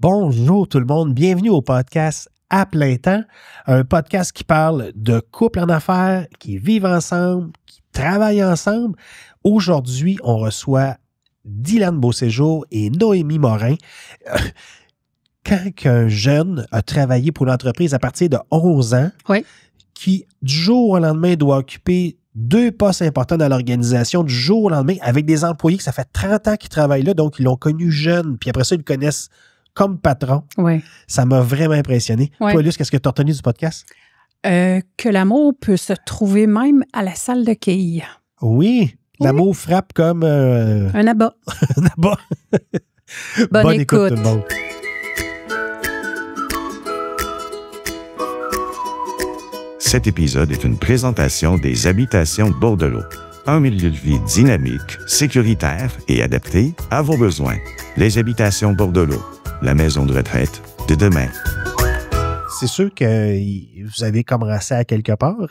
Bonjour tout le monde, bienvenue au podcast À plein temps, un podcast qui parle de couples en affaires, qui vivent ensemble, qui travaillent ensemble. Aujourd'hui, on reçoit Dylan Beauséjour et Noémie Morin. Quand un jeune a travaillé pour l'entreprise à partir de 11 ans, oui, qui du jour au lendemain doit occuper 2 postes importants dans l'organisation du jour au lendemain avec des employés que ça fait 30 ans qu'ils travaillent là, donc ils l'ont connu jeune, puis après ça, ils le connaissent comme patron. oui. Ça m'a vraiment impressionné. Ouais. Toi, Luce, qu'est-ce que tu as retenu du podcast? Que l'amour peut se trouver même à la salle de quilles. Oui, l'amour frappe comme Un abat. un abat. Bonne écoute. tout le monde. Cet épisode est une présentation des Habitations Bordelot. Un milieu de vie dynamique, sécuritaire et adapté à vos besoins. Les Habitations Bordelot, la maison de retraite de demain. C'est sûr que vous avez commencé à quelque part.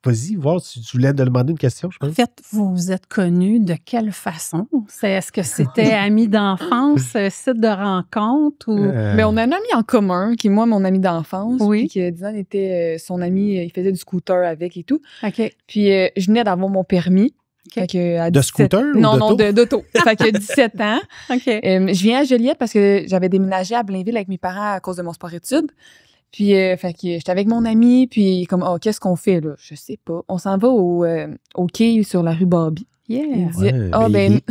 Vas-y, voir si tu voulais te demander une question, je En pense. fait, vous vous êtes connus de quelle façon? Est-ce que c'était amis d'enfance, site de rencontre? Ou... Mais on a un ami en commun, qui est moi, mon ami d'enfance. Oui. Puis que Dylan était son ami, il faisait du scooter avec et tout. OK. Puis je venais d'avoir mon permis. Fait que, à De 17 scooter ou Non, d'auto? non, d'auto. Fait que 17 ans. OK. Je viens à Joliette parce que j'avais déménagé à Blainville avec mes parents à cause de mon sport-études. Puis, fait que j'étais avec mon ami, puis comme, oh, qu'est-ce qu'on fait, là? Je sais pas. On s'en va au quai sur la rue Barbie. Yeah. Il dit, Ouais, ah, baby.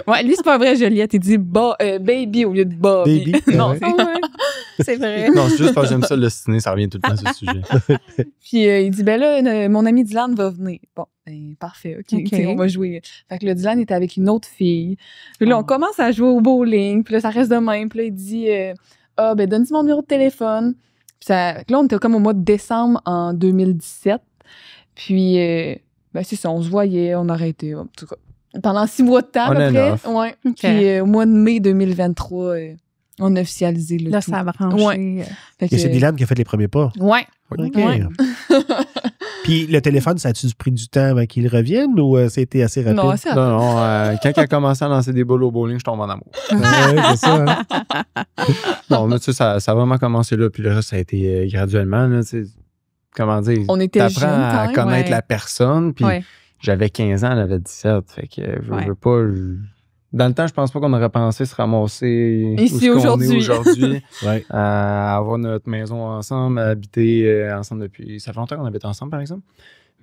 ouais, lui, c'est pas vrai, Joliette. Il dit baby au lieu de Barbie. Baby, non, ouais. C'est vrai. Non, c'est juste parce que j'aime ça le ciné, ça revient tout le temps sur ce sujet. Puis il dit, ben là, mon ami Dylan va venir. Bon, ben, parfait, OK. OK. T'sais, on va jouer. Fait que le Dylan était avec une autre fille. Puis là, on commence à jouer au bowling. Puis là, ça reste de même. Puis là, il dit, ben, donne-moi mon numéro de téléphone. Puis ça, là, on était comme au mois de décembre en 2017. Puis, ben, c'est ça, on se voyait, on arrêtait. En tout cas, pendant 6 mois de temps, à peu On près. and off. Ouais. OK. Puis, au mois de mai 2023, on a officialisé le Là, tout. ça a branché. Ouais. Fait que, Et c'est Dylan qui a fait les premiers pas. Ouais. OK. Ouais. Puis le téléphone, ça a-tu pris du temps avant qu'il revienne ou c'était assez rapide? Non, assez rapide. Non, quand elle a commencé à lancer des boules au bowling, je tombe en amour. Ouais, c'est ça. Hein? Non, mais tu sais, ça a vraiment commencé là, puis le reste, ça a été graduellement. Là, tu sais, comment dire? On était T'apprends jeunes, quand à même. connaître ouais. la personne, puis Ouais. j'avais 15 ans, elle avait 17. Fait que, Ouais. je veux pas. Dans le temps, je pense pas qu'on aurait pensé se ramasser Ici, où est-ce qu'on aujourd'hui. est aujourd'hui, Ouais. à avoir notre maison ensemble, à habiter ensemble depuis. Ça fait longtemps qu'on habite ensemble, par exemple.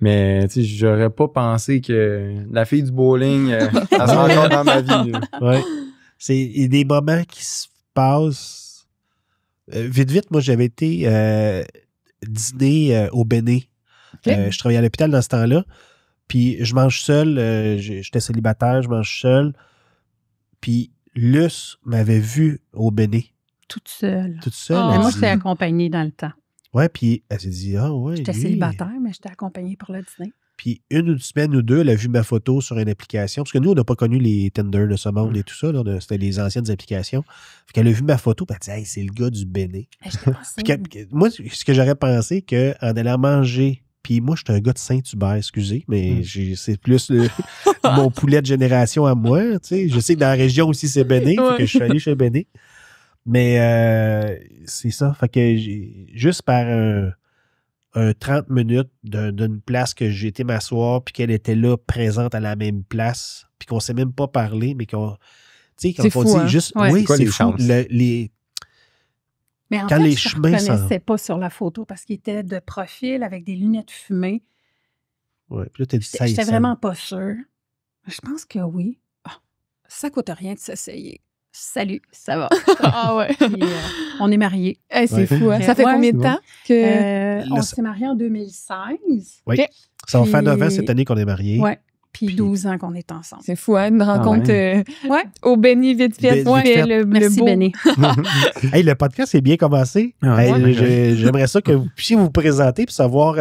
Mais tu sais, j'aurais pas pensé que la fille du bowling, elle serait encore dans ma vie. là. Ouais. C'est des moments qui se passent. Vite, moi, j'avais été dîner au Béné. OK. Je travaillais à l'hôpital dans ce temps-là. Puis je mange seul. J'étais célibataire, je mange seul. Puis Luce m'avait vu au Béné, Toute seule. toute seule. Oh. Mais elle moi, dit- j'étais accompagnée dans le temps. Ouais, puis elle s'est dit, ah ouais. J'étais lui. célibataire, mais j'étais accompagnée pour le dîner. Puis une semaine ou deux, elle a vu ma photo sur une application. Parce que nous, on n'a pas connu les Tinder de ce monde et tout ça. Là. C'était les anciennes applications. Fait qu'elle a vu ma photo, puis elle a dit, hey, c'est le gars du Béné. J'étais pas Puis moi, ce que j'aurais pensé, qu'en allant manger, puis moi, je suis un gars de Saint-Hubert, excusez, mais c'est plus mon poulet de génération à moi. Tu sais. Je sais que dans la région aussi, c'est Béné. Fait que je suis allé chez Béné. Mais c'est ça. Fait que juste par un 30 minutes d'une place que j'ai été m'asseoir, puis qu'elle était là, présente à la même place, puis qu'on ne s'est même pas parlé, mais qu'on. Tu sais, quand C'est on fou, dit hein? juste. Ouais. Oui, C'est quoi c'est les fou. chances? Mais en Quand fait, les je ne chemins reconnaissais pas sur la photo parce qu'il était de profil avec des lunettes fumées. Ouais, puis là, t'as dit ça. J'étais vraiment pas sûre. Je pense que oui. Ah, ça coûte rien de s'essayer. Salut, ça va. Ah ouais. Puis, on est mariés. Hey, c'est Ouais. fou, hein? Ça fait Ouais. combien de temps que. On Là, s'est mariés en 2016. Oui. OK. Ça va faire Puis- 9 ans cette année qu'on est mariés. Ouais. Puis Puis- 12 ans qu'on est ensemble. C'est fou, hein? Une rencontre Ouais. au Béni vite fait. Vite Ouais, fait. le Merci, beau. Béné. Hey, le podcast est bien commencé. Ouais. Hey, Ouais. j'aimerais ça que vous puissiez vous présenter pour savoir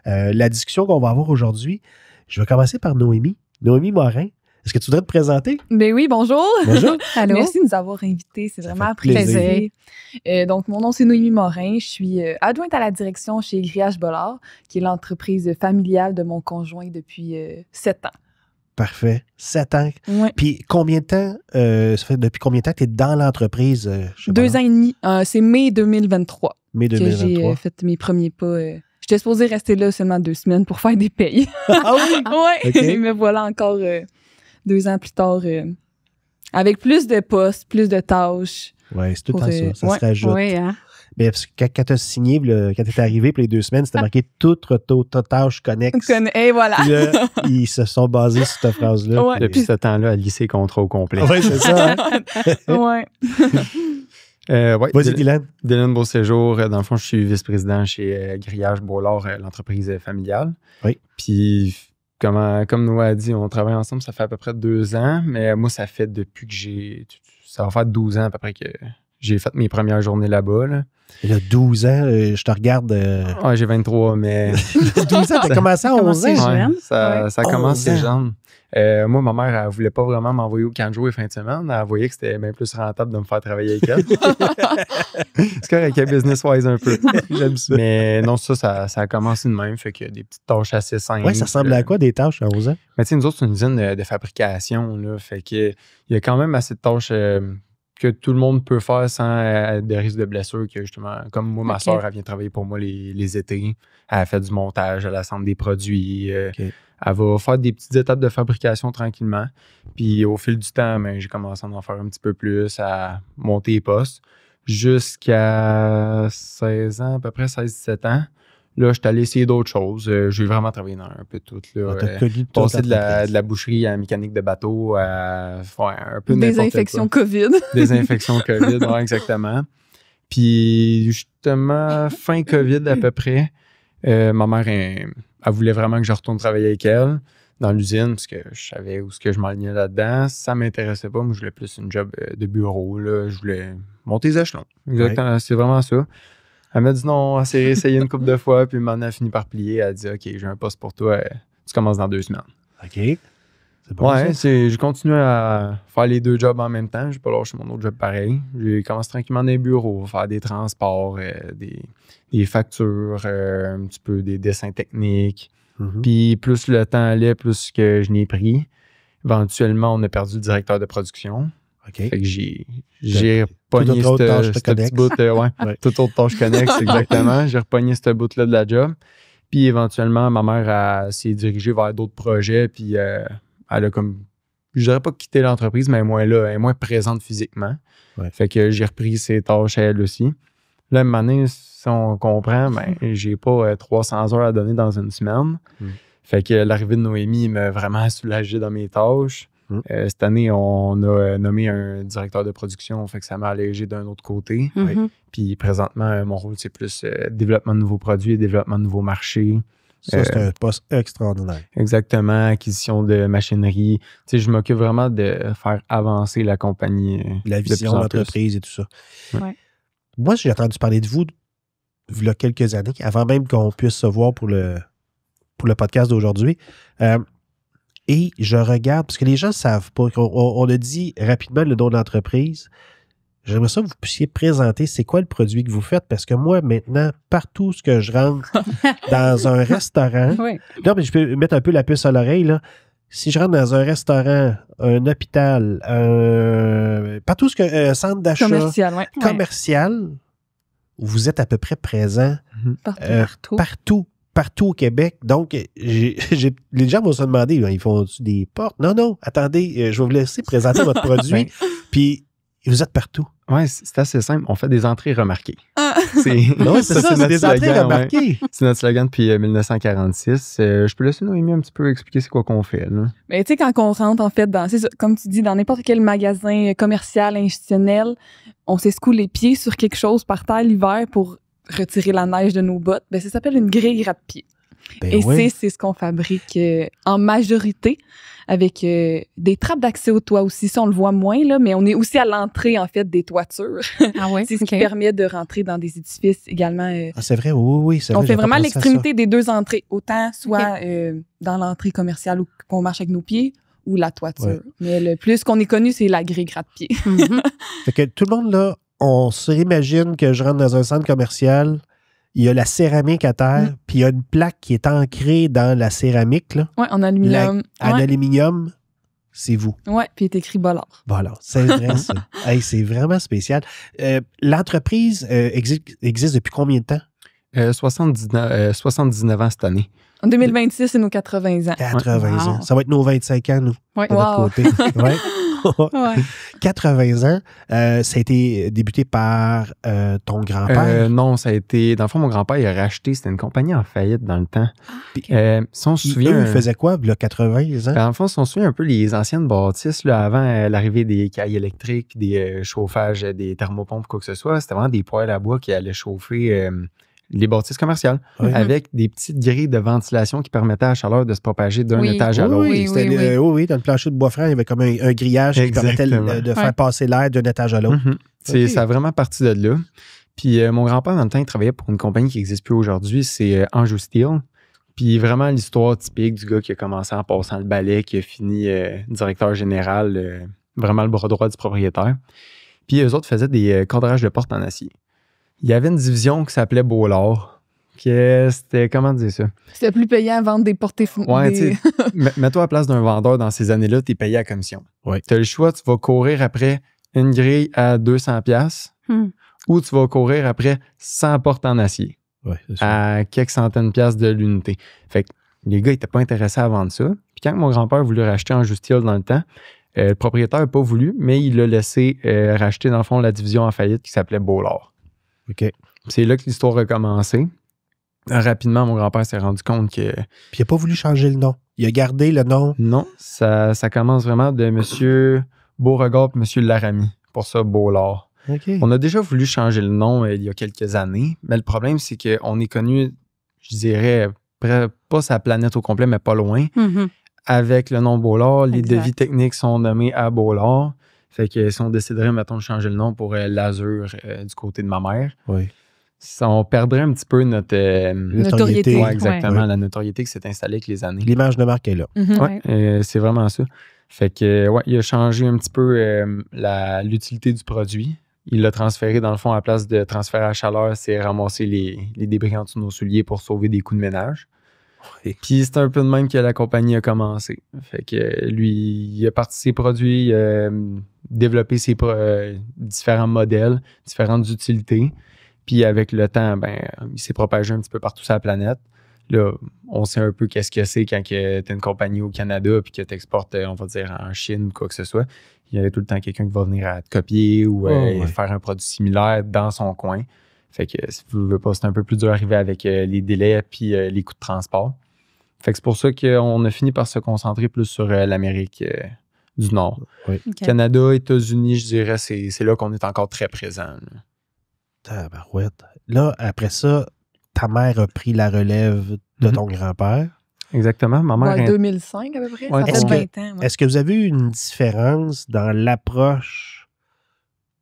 la discussion qu'on va avoir aujourd'hui. Je vais commencer par Noémie. Noémie Morin. Est-ce que tu voudrais te présenter? Ben oui, bonjour. Bonjour. Allô? Merci de nous avoir invités. C'est Ça vraiment fait plaisir. apprécié. Donc, mon nom, c'est Noémie Morin. Je suis adjointe à la direction chez Grillage Bollard, qui est l'entreprise familiale de mon conjoint depuis 7 ans. Parfait. 7 ans. Ouais. Puis combien de temps, ça fait depuis combien de temps que tu es dans l'entreprise? 2 ans et demi. C'est mai 2023 Mai que 2023. j'ai fait mes premiers pas. J'étais supposée rester là seulement 2 semaines pour faire des payes. Ah oui? Ouais. OK. Me voilà encore 2 ans plus tard avec plus de postes, plus de tâches. Oui, c'est tout le temps ça. Ça ouais. se rajoute. Oui, hein? Mais parce que quand tu as signé, quand tu es arrivé pour les 2 semaines, c'était marqué toute tâche connexe. Et voilà. Puis là, ils se sont basés sur cette phrase-là. Ouais. Depuis ce temps-là, elle lit ses contrats au complet. Oui, c'est ça. Hein? Ouais. Ouais, Vas-y, Dylan. Dylan Beauséjour, dans le fond, je suis vice-président chez Grillage Beaulard, l'entreprise familiale. Oui. Puis, comme Noah a dit, on travaille ensemble, ça fait à peu près 2 ans, mais moi, ça fait depuis que ça va faire 12 ans à peu près que j'ai fait mes premières journées là-bas. Là. Il a 12 ans, je te regarde. Ouais, j'ai 23, mais... 12 ans, t'as commencé à 11 ans. jeune. Ça commence 11 ans. jeune. Moi, ma mère, elle voulait pas vraiment m'envoyer au camp de jour les fins de semaine. Elle voyait que c'était bien plus rentable de me faire travailler avec elle. C'est correct, business-wise un peu. J'aime ça. Mais non, ça a commencé de même. Fait que des petites tâches assez simples. Oui, ça ressemble à quoi des tâches à 11 ans? Mais tu sais, nous autres, c'est une usine de fabrication. Là, fait que il y a quand même assez de tâches que tout le monde peut faire sans des risques de blessures. Que justement, comme moi, ma soeur, elle vient travailler pour moi les étés. Elle fait du montage, elle assemble des produits. Elle va faire des petites étapes de fabrication tranquillement. Puis au fil du temps, j'ai commencé à en faire un petit peu plus, à monter les postes. Jusqu'à 16 ans, à peu près 16-17 ans. Là, je suis allé essayer d'autres choses. J'ai vraiment travaillé dans un peu tout. T'as connu toute Passer de l'entreprise. la boucherie à la mécanique de bateau, à faire un peu n'importe Désinfection quoi. COVID. Désinfection COVID, ouais, exactement. Puis justement, fin COVID à peu près, ma mère, elle voulait vraiment que je retourne travailler avec elle dans l'usine parce que je savais où ce que je m'alignais là-dedans. Ça m'intéressait pas. Moi, je voulais plus une job de bureau. Là. Je voulais monter les échelons. Exactement, ouais. C'est vraiment ça. Elle m'a dit non, elle s'est réessayée une couple de fois, puis maintenant, elle a fini par plier. Elle a dit OK, j'ai un poste pour toi. Tu commences dans 2 semaines. OK. C'est bon. Ouais, j'ai continué à faire les 2 jobs en même temps. J'ai pas lâché mon autre job pareil. J'ai commencé tranquillement dans les bureaux, faire des transports, des factures, un petit peu des dessins techniques. Mm-hmm. Puis plus le temps allait, plus que je n'ai pris. Éventuellement, on a perdu le directeur de production. OK. Fait que j'ai repogné toute autre tâche ce petit bout. Ouais. Toute autre tâche connexe, exactement. J'ai repogné ce bout-là de la job. Puis éventuellement, ma mère s'est dirigée vers d'autres projets. Puis elle a comme, je dirais pas quitté l'entreprise, mais elle est moins présente physiquement. Ouais. Fait que j'ai repris ses tâches à elle aussi. Là, une année, si on comprend, j'ai pas 300 heures à donner dans une semaine. Fait que l'arrivée de Noémie m'a vraiment soulagé dans mes tâches. Cette année, on a nommé un directeur de production, fait que ça m'a allégé d'un autre côté. Puis présentement, mon rôle, c'est plus développement de nouveaux produits, développement de nouveaux marchés. Ça, c'est un poste extraordinaire. Exactement, acquisition de machinerie. Tu sais, je m'occupe vraiment de faire avancer la compagnie. La vision de l'entreprise et tout ça. Ouais. Moi, j'ai entendu parler de vous il y a quelques années, avant même qu'on puisse se voir pour le podcast d'aujourd'hui. Et je regarde, parce que les gens ne savent pas, on a dit rapidement le nom de l'entreprise. J'aimerais ça que vous puissiez présenter c'est quoi le produit que vous faites, parce que moi, maintenant, partout ce que je rentre dans un restaurant, non, mais je peux mettre un peu la puce à l'oreille, là. Si je rentre dans un restaurant, un hôpital, partout ce que un centre d'achat commercial, vous êtes à peu près présent partout au Québec. Donc, les gens vont se demander, ils font des portes? Non, attendez, je vais vous laisser présenter votre produit, puis vous êtes partout. Oui, c'est assez simple. On fait des entrées remarquées. C'est des entrées remarquées. Ouais. C'est notre slogan depuis 1946. Je peux laisser Noémie un petit peu expliquer c'est quoi qu'on fait. Là. Mais tu sais, quand on rentre, en fait, comme tu dis, dans n'importe quel magasin commercial, institutionnel, on s'escoue les pieds sur quelque chose par terre l'hiver pour retirer la neige de nos bottes. Ça s'appelle une grille gratte-pied. C'est ce qu'on fabrique en majorité avec des trappes d'accès au toit aussi. Ça, on le voit moins, là, mais on est aussi à l'entrée, en fait, des toitures. Ah oui? C'est ce qui permet de rentrer dans des édifices également. C'est vrai, oui. On fait vraiment l'extrémité des 2 entrées. Autant soit dans l'entrée commerciale où on marche avec nos pieds ou la toiture. Ouais. Mais le plus qu'on est connu, c'est la grille gratte-pied. Fait que tout le monde, là, on s'imagine que je rentre dans un centre commercial. il y a la céramique à terre, puis il y a une plaque qui est ancrée dans la céramique, là. Ouais, en aluminium. En aluminium, c'est vous. Ouais, puis il est écrit Bollard. Voilà, c'est vrai, ça. Hey, c'est vraiment spécial. L'entreprise existe depuis combien de temps? 79 ans cette année. En 2026, c'est nos 80 ans. 80 Wow. ans. Ça va être nos 25 ans, nous, Ouais. de notre côté. Ouais. Ouais. 80 ans, ça a été débuté par ton grand-père. Non, ça a été... Dans le fond, mon grand-père, il a racheté... C'était une compagnie en faillite dans le temps. Puis, Si on se souvient... il faisait quoi, là, 80 ans? Dans le fond, si on se souvient un peu les anciennes bâtisses, là, avant l'arrivée des cailles électriques, des chauffages, des thermopompes, quoi que ce soit, c'était vraiment des poêles à bois qui allaient chauffer les bâtisses commerciales Oui. avec des petites grilles de ventilation qui permettaient à la chaleur de se propager d'un Oui. étage à l'autre. Oui, Oui, dans le plancher de bois franc, il y avait comme un grillage qui permettait Exactement. de faire Ouais. passer l'air d'un étage à l'autre. Mhm. Ça a vraiment parti de là. Puis mon grand-père, dans le temps, il travaillait pour une compagnie qui n'existe plus aujourd'hui, c'est Anjou Steel. Puis vraiment l'histoire typique du gars qui a commencé en passant le balai, qui a fini directeur général, vraiment le bras droit du propriétaire. Puis eux autres faisaient des cadrages de portes en acier. Il y avait une division qui s'appelait Bollard, c'était, comment dire ça? C'était plus payant à vendre des portées Ouais, tu sais, mets-toi à la place d'un vendeur dans ces années-là, tu es payé à commission. Ouais. Tu as le choix, tu vas courir après une grille à 200$ ou tu vas courir après 100 portes en acier Ouais, c'est ça. à quelques centaines de piastres de l'unité. Fait que les gars n'étaient pas intéressés à vendre ça. Puis quand mon grand-père voulait racheter Anjou Steel dans le temps, le propriétaire n'a pas voulu, mais il l'a laissé racheter dans le fond la division en faillite qui s'appelait Bollard. OK. C'est là que l'histoire a commencé. Rapidement, mon grand-père s'est rendu compte que Puis il n'a pas voulu changer le nom. Il a gardé le nom. non, ça commence vraiment de M. Beauregard et M. Laramie. Pour ça, Bollard. OK. On a déjà voulu changer le nom il y a quelques années, mais le problème, c'est qu'on est connu, je dirais, pas sa planète au complet, mais pas loin, Mhm. avec le nom Bollard. Les Exact. devis techniques sont nommés à Bollard. Fait que si on déciderait, mettons, de changer le nom pour l'Azur du côté de ma mère, Oui. on perdrait un petit peu notre... Notoriété. ouais, exactement, Ouais. la notoriété qui s'est installée avec les années. L'image de marque est là. Mhm. Ouais, c'est vraiment ça. Fait que, ouais, il a changé un petit peu l'utilité du produit. Il l'a transféré, dans le fond, à la place de transférer à chaleur, c'est ramasser les débris en dessous de nos souliers pour sauver des coûts de ménage. Oui. Puis c'est un peu de même que la compagnie a commencé. Fait que lui, il a parti ses produits, développé ses différents modèles, différentes utilités. Puis avec le temps, il s'est propagé un petit peu partout sur la planète. Là, on sait un peu qu'est-ce que c'est quand tu es une compagnie au Canada puis que tu exportes, on va dire, en Chine ou quoi que ce soit. Il y a tout le temps quelqu'un qui va venir à te copier ou faire un produit similaire dans son coin. Fait que si vous ne voulez pas, c'est un peu plus dur d'arriver avec les délais puis les coûts de transport. Fait que c'est pour ça qu'on a fini par se concentrer plus sur l'Amérique du Nord. Oui. OK. Canada, États-Unis, je dirais, c'est là qu'on est encore très présent. Là. Tabarouette. Là, après ça, ta mère a pris la relève de Mhm. ton grand-père. Exactement. Ma mère Ouais, 2005 à peu près. Ouais, Ça est-ce fait que- 20 ans. Ouais. Est-ce que vous avez eu une différence dans l'approche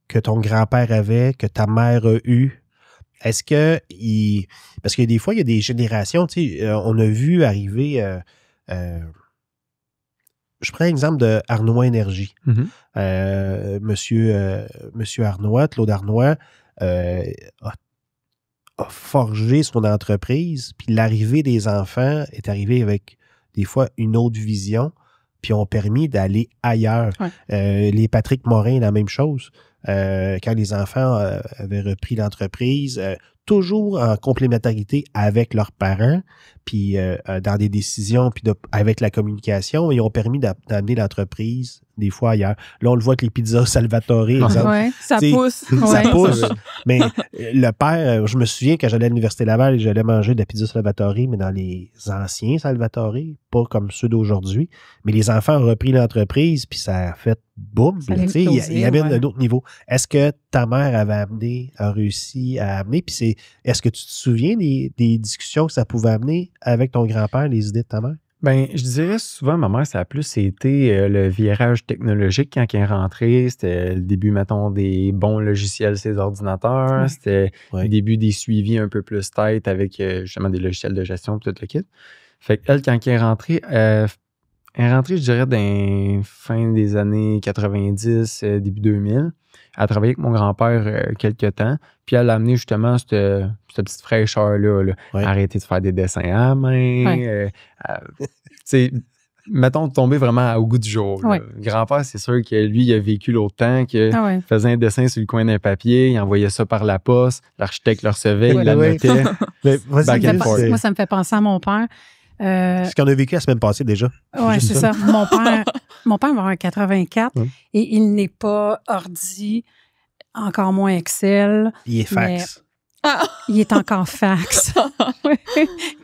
que ton grand-père avait, que ta mère a eue? Est-ce que parce que des fois, il y a des générations, tu sais, on a vu arriver je prends l'exemple de Arnois Énergie. Mhm. Monsieur Arnois, Claude Arnois, a forgé son entreprise, puis l'arrivée des enfants est arrivée avec des fois une autre vision, puis ont permis d'aller ailleurs. Ouais. Les Patrick Morin, la même chose. Quand les enfants avaient repris l'entreprise, toujours en complémentarité avec leurs parents, puis dans des décisions, puis avec la communication, ils ont permis d'amener l'entreprise des fois ailleurs. Là, on le voit avec les pizzas Salvatore, exemple. Ouais. Ça T'sais, pousse. Ça Ouais. pousse. Mais le père, je me souviens quand j'allais à l'Université Laval, j'allais manger de la pizza Salvatore, mais dans les anciens Salvatore, pas comme ceux d'aujourd'hui. Mais les enfants ont repris l'entreprise, puis ça a fait boum. Ça a là, tu sais, il explosé, y avait ouais. un autre niveau. Est-ce que ta mère a réussi à amener? Puis est-ce que tu te souviens des discussions que ça pouvait amener avec ton grand-père, les idées de ta mère? Ben, je dirais souvent, ma mère, ça a plus été le virage technologique quand elle est rentrée. C'était le début, mettons, des bons logiciels, ces ordinateurs. Ouais. C'était Ouais. le début des suivis un peu plus tête avec justement des logiciels de gestion et tout le kit. Fait qu'elle, quand elle est rentrée, Elle est rentrée, je dirais, dans fin des années 90, début 2000. Elle a travaillé avec mon grand-père quelques temps. Puis elle a amené justement cette petite fraîcheur-là. Là. Ouais. Arrêter de faire des dessins à la main. Ouais. Tu sais, mettons, tomber vraiment au goût du jour. Là. Ouais. Grand-père, c'est sûr que lui, il a vécu l'autre temps que Ah ouais. faisait un dessin sur le coin d'un papier, il envoyait ça par la poste, l'architecte le recevait, il Ouais, la ouais. notait. Mais vas-y, Back and forth. Moi, ça me fait penser à mon père. ce qu'on a vécu la semaine passée déjà. Oui, Juste c'est ça. Mon père va avoir un 84 Ouais. et il n'est pas ordi, encore moins Excel. Il est fax. Il est encore fax.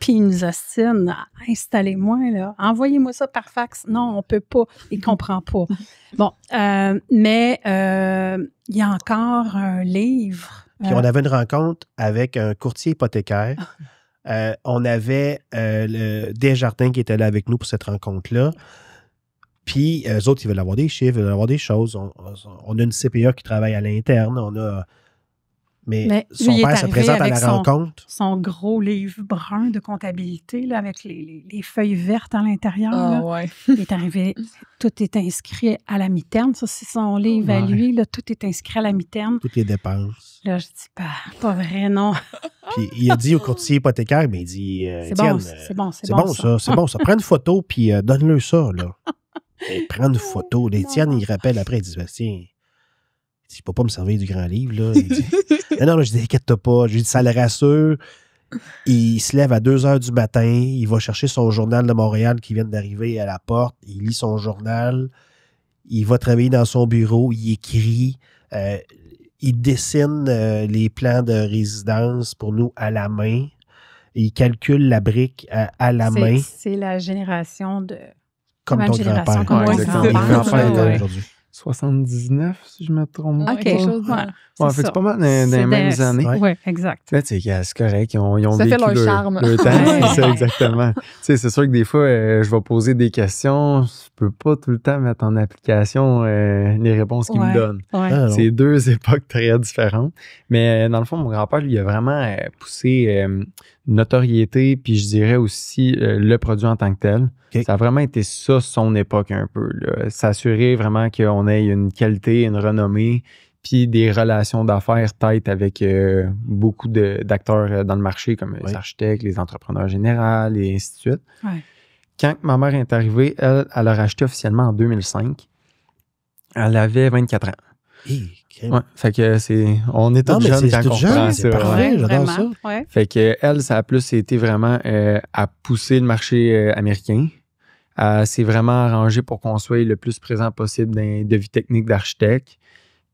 Puis il nous ostine. Installez-moi, là. Envoyez-moi ça par fax. Non, on peut pas. Il comprend pas. Bon, mais il y a encore un livre. Puis on avait une rencontre avec un courtier hypothécaire. On avait Desjardins qui était là avec nous pour cette rencontre-là. Puis eux autres, ils veulent avoir des chiffres, ils veulent avoir des choses. On a une CPA qui travaille à l'interne. Mais son lui, il est père se arrivé présente à avec la rencontre. son gros livre brun de comptabilité, là, avec les feuilles vertes à l'intérieur. Ah, là. ouais. Il est arrivé, tout est inscrit à la mitaine. Ça, c'est son livre à Ouais. lui. Là, tout est inscrit à la mitaine. Toutes les dépenses. Là, je dis, pas vrai, non. Puis il a dit au courtier hypothécaire, mais il dit C'est Étienne, bon, c'est bon, c'est bon ça, c'est bon ça. Prends une photo, puis donne-le ça, là. Et prends une photo. Étienne, il rappelle après, il dit Bastien, je ne peux pas me servir du grand livre, là. Il dit, non, je dis, inquiète-toi pas. Je lui dis, ça le rassure. Il se lève à 2 heures du matin. Il va chercher son journal de Montréal qui vient d'arriver à la porte. Il lit son journal. Il va travailler dans son bureau. Il écrit. Il dessine les plans de résidence pour nous à la main. Il calcule la brique à la main. C'est la génération de... Comme la ton génération grand-père. comme mon Il grand-père, fait encore ouais. aujourd'hui. 79, si je me trompe OK. quelque chose de- Ouais, Ouais, fait que ça. c'est pas mal dans les C'est mêmes des- années. Ouais. Oui, exact. Là, tu sais, c'est correct, ils ont Ça fait vécu leur charme. leur temps, Ouais. c'est ça, exactement. Tu sais, c'est sûr que des fois, je vais poser des questions, je peux pas tout le temps mettre en application les réponses qu'ils me Ouais. donnent. Ouais. Ah, non. C'est deux époques très différentes. Mais dans le fond, mon grand-père, lui, a vraiment poussé notoriété, puis je dirais aussi le produit en tant que tel. OK. Ça a vraiment été ça, son époque un peu. Là. S'assurer vraiment qu'on ait une qualité, une renommée, puis des relations d'affaires tête avec beaucoup d'acteurs dans le marché, comme les Oui. architectes, les entrepreneurs généraux, et ainsi de suite. Ouais. Quand ma mère est arrivée, elle a racheté officiellement en 2005. Elle avait 24 ans. Hey, crème. Ouais, fait que on est Non, tous mais jeunes c'est quand tout on jeune, prend c'est ça. parfait. ouais. Ouais, j'adore vraiment. ça. Ouais. Fait que elle, ça a plus été vraiment à pousser le marché américain. C'est vraiment arrangé pour qu'on soit le plus présent possible dans les devis techniques d'architecte.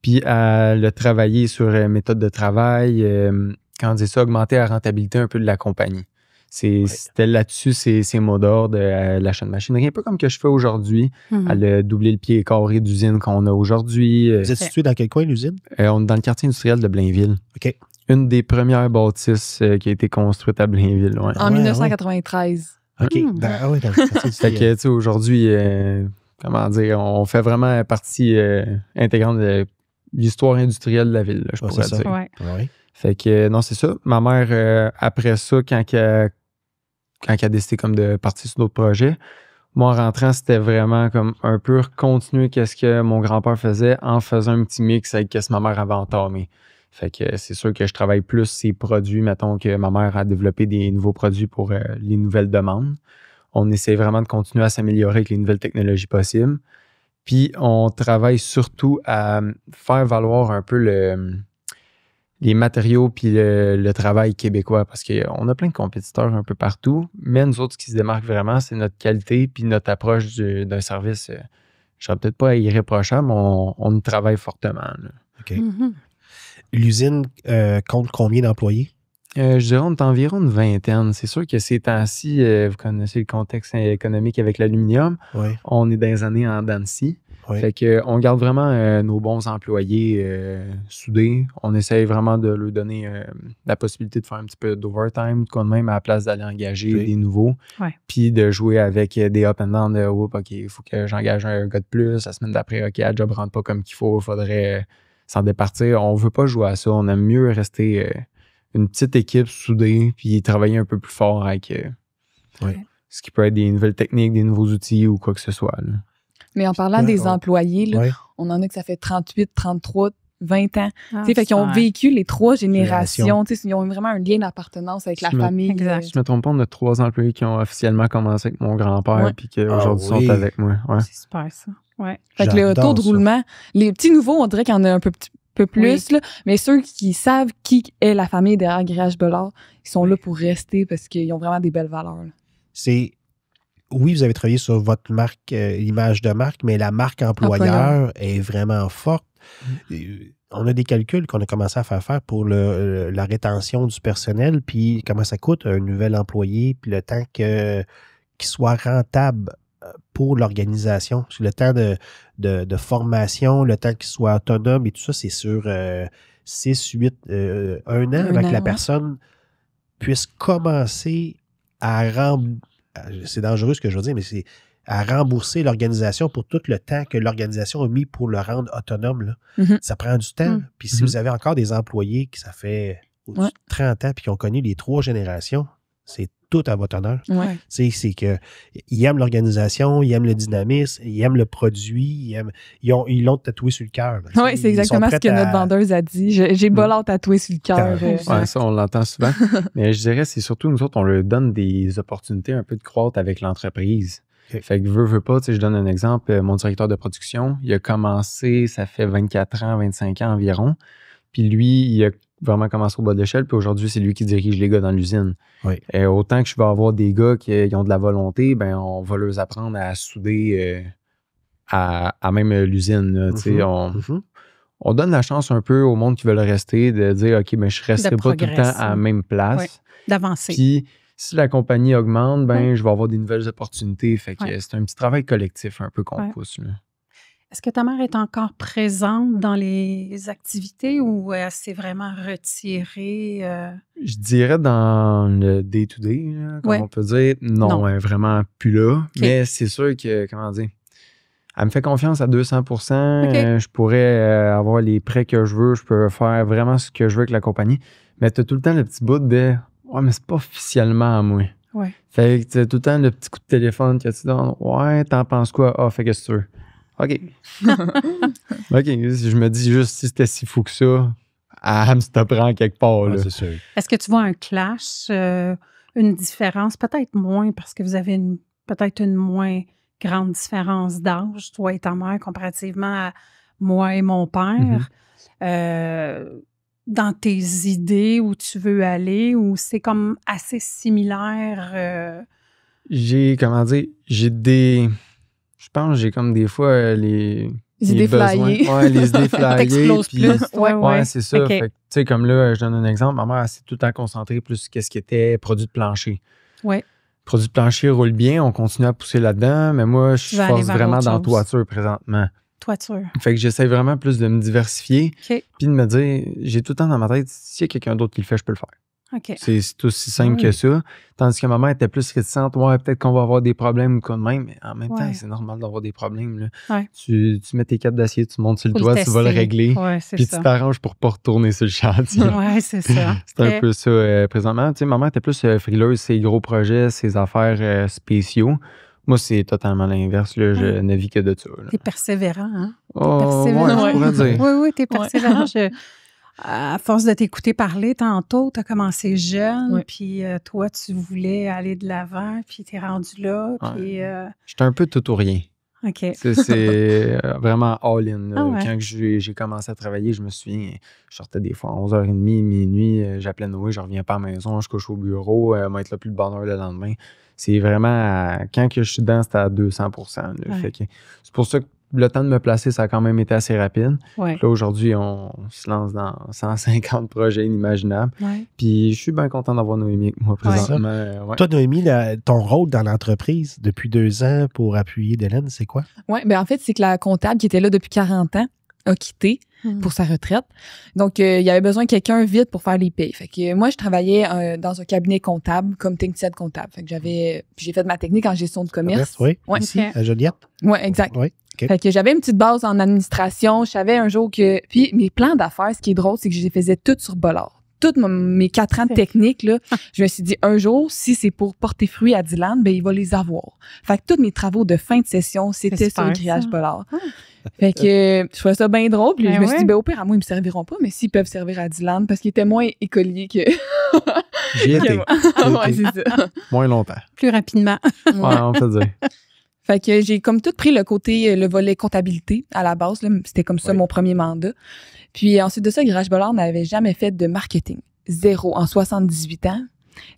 Puis elle a travaillé sur méthode de travail, quand on dit ça, augmenter la rentabilité un peu de la compagnie. C'était là-dessus ses mots d'ordre, l'achat de machinerie, un peu comme que je fais aujourd'hui. Mhm. Elle a doublé le pied carré d'usine qu'on a aujourd'hui. Vous êtes situé dans quel coin, l'usine? On est dans le quartier industriel de Blainville. OK. Une des premières bâtisses qui a été construite à Blainville. Ouais. En Ouais, 1993. OK. Ah ouais, dans le quartier Fait que, tu sais, aujourd'hui, comment dire, on fait vraiment partie intégrante de l'histoire industrielle de la ville, là, je Ouais, pourrais c'est ça. dire. Ouais. Ouais. Fait que, non, c'est ça. Ma mère, après ça, quand elle a décidé comme de partir sur d'autres projets, moi, en rentrant, c'était vraiment comme un peu continuer qu'est-ce que mon grand-père faisait en faisant un petit mix avec ce que ma mère avait entamé. Fait que c'est sûr que je travaille plus ces produits, mettons que ma mère a développé des nouveaux produits pour les nouvelles demandes. On essaie vraiment de continuer à s'améliorer avec les nouvelles technologies possibles. Puis on travaille surtout à faire valoir un peu les matériaux puis le travail québécois parce qu'on a plein de compétiteurs un peu partout, mais nous autres, ce qui se démarque vraiment, c'est notre qualité puis notre approche d'un service. Je serais peut-être pas irréprochable, mais on y travaille fortement. Là. OK. Mhm. L'usine compte combien d'employés? Je dirais on est environ une vingtaine. C'est sûr que ces temps-ci, vous connaissez le contexte économique avec l'aluminium, Oui. on est dans les années en dents de scie. Oui. Fait que on garde vraiment nos bons employés soudés. On essaye vraiment de leur donner la possibilité de faire un petit peu d'overtime, quand même à la place d'aller engager Oui. des nouveaux. Ouais. Puis de jouer avec des up and down de oups, OK, il faut que j'engage un gars de plus. La semaine d'après, OK, la job rentre pas comme qu'il faut, il faudrait s'en départir. On veut pas jouer à ça. On aime mieux rester une petite équipe soudée puis travailler un peu plus fort avec Oui. ce qui peut être des nouvelles techniques, des nouveaux outils ou quoi que ce soit. Là. Mais en parlant des employés, là, on en a que ça fait 38, 33, 20 ans. Fait qu'ils ont vécu les 3 générations. Ils ont vraiment un lien d'appartenance avec la famille. Exact. Je me trompe pas, on a 3 employés qui ont officiellement commencé avec mon grand-père puis qui aujourd'hui sont avec moi. Ouais. C'est super, ça. Ouais. Fait que le taux de roulement, les petits nouveaux, on dirait qu'il y en a un peu plus, là, mais ceux qui savent qui est la famille derrière Grillage Bollard, ils sont là pour rester parce qu'ils ont vraiment des belles valeurs. Là. Oui, vous avez travaillé sur votre marque, l'image de marque, mais la marque employeur est vraiment forte. On a des calculs qu'on a commencé à faire pour la rétention du personnel, puis comment ça coûte un nouvel employé, puis le temps qu'il soit rentable pour l'organisation. Parce que le temps de formation, le temps qu'il soit autonome et tout ça, c'est sur 6, 8, 1 an avant que la personne puisse commencer à c'est dangereux ce que je veux dire, mais c'est à rembourser l'organisation pour tout le temps que l'organisation a mis pour le rendre autonome. Là. Ça prend du temps. Puis si vous avez encore des employés qui ça fait au-dessus de 30 ans puis qui ont connu les 3 générations, c'est tout à votre honneur. C'est qu'ils aiment l'organisation, ils aiment le dynamisme, ils aiment le produit, ils l'ont tatoué sur le cœur. Oui, c'est exactement ce que notre vendeuse a dit. J'ai Bollard tatoué sur le cœur. Ouais, ça, on l'entend souvent. Mais je dirais, c'est surtout nous autres, on leur donne des opportunités un peu de croître avec l'entreprise. Fait que veux pas, je donne un exemple. Mon directeur de production, il a commencé, ça fait 24 ans, 25 ans environ. Puis lui, il a vraiment commencé au bas de l'échelle, puis aujourd'hui, c'est lui qui dirige les gars dans l'usine. Et autant que je vais avoir des gars qui ont de la volonté, ben on va leur apprendre à souder à même l'usine. On donne la chance un peu au monde qui veulent rester de dire, OK, ben je ne resterai pas tout le temps à la même place. D'avancer. Puis, si la compagnie augmente, ben je vais avoir des nouvelles opportunités. Fait que c'est un petit travail collectif un peu qu'on pousse. Là. Est-ce que ta mère est encore présente dans les activités ou elle s'est vraiment retirée? Je dirais dans le day-to-day, comme on peut dire. Non, elle n'est vraiment plus là. Mais c'est sûr que, comment dire, elle me fait confiance à 200%. Je pourrais avoir les prêts que je veux. Je peux faire vraiment ce que je veux avec la compagnie. Mais tu as tout le temps le petit bout de « Ouais, mais c'est pas officiellement à moi. » Fait que tu as tout le temps le petit coup de téléphone que tu donnes « Ouais, t'en penses quoi? Ah, fait que c'est sûr. » OK. OK. Je me dis juste si c'était si fou que ça, elle me stopperait quelque part. Là. C'est sûr. Est-ce que tu vois un clash, une différence? Peut-être moins parce que vous avez peut-être une moins grande différence d'âge, toi et ta mère, comparativement à moi et mon père. Dans tes idées où tu veux aller, ou c'est comme assez similaire? J'ai des... Je pense que j'ai comme des fois les idées flyées. Ouais, les idées flyées. T'exploses plus. Ouais, c'est ça. Fait que, tu sais, comme là, je donne un exemple. Ma mère, elle s'est tout le temps concentrée plus sur ce qui était produit de plancher. Oui. Produit de plancher roule bien, on continue à pousser là-dedans, mais moi, je force vraiment dans la toiture présentement. Toiture. Fait que j'essaie vraiment plus de me diversifier. Puis de me dire, j'ai tout le temps dans ma tête, s'il y a quelqu'un d'autre qui le fait, je peux le faire. C'est aussi simple que ça. Tandis que ma mère était plus réticente. Ouais, peut-être qu'on va avoir des problèmes ou quoi de même. Mais en même temps, c'est normal d'avoir des problèmes. Là. Tu mets tes capes d'acier, tu montes sur le toit, tu vas le régler. Puis tu t'arranges pour pas retourner sur le chantier. Oui, c'est ça. C'est un peu ça présentement. Tu sais, ma mère était plus frileuse, ses gros projets, ses affaires spéciaux. Moi, c'est totalement l'inverse. Là. Je ne vis que de ça. T'es persévérant, hein? Persévérant. Ouais, je pourrais dire. Oui, t'es persévérant. À force de t'écouter parler tantôt, t'as commencé jeune, puis toi, tu voulais aller de l'avant, puis t'es rendu là, puis... J'étais un peu tout ou rien. OK. C'est vraiment all-in. Quand j'ai commencé à travailler, je me souviens, je sortais des fois à 11h30, minuit, j'appelais Noé, je reviens pas à la maison, je couche au bureau, m'être là plus de bonne heure le lendemain. C'est vraiment, quand que je suis dedans, c'était à 200%. Fait que c'est pour ça que le temps de me placer, ça a quand même été assez rapide. Là, aujourd'hui, on se lance dans 150 projets inimaginables. Puis je suis bien content d'avoir Noémie avec moi présentement. Toi, Noémie, ton rôle dans l'entreprise depuis 2 ans pour appuyer Delaine, c'est quoi? Oui, bien en fait, c'est que la comptable qui était là depuis 40 ans a quitté pour sa retraite. Donc, il y avait besoin de quelqu'un vite pour faire les payes. Fait que moi, je travaillais dans un cabinet comptable comme technicienne comptable. Fait que j'ai fait ma technique en gestion de commerce. Ici, à Joliette. Oui, exact. Fait que j'avais une petite base en administration. Je savais un jour que... Puis mes plans d'affaires, ce qui est drôle, c'est que je les faisais toutes sur Bollard. tous mes 4 ans de technique, là, je me suis dit, un jour, si c'est pour porter fruit à Dylan, ben il va les avoir. Fait que tous mes travaux de fin de session, c'était sur le grillage Bollard. Fait que je trouvais ça bien drôle. Puis je me suis dit, ben au pire, à moi, ils me serviront pas, mais s'ils peuvent servir à Dylan, parce qu'il était moins écolier que... J'y étais. Ouais, c'est ça. Moins longtemps. Plus rapidement. Ouais, on peut dire. Fait que j'ai comme tout pris le volet comptabilité à la base. Là. C'était comme ça mon premier mandat. Puis ensuite de ça, Garage Bollard n'avait jamais fait de marketing. 0 en 78 ans.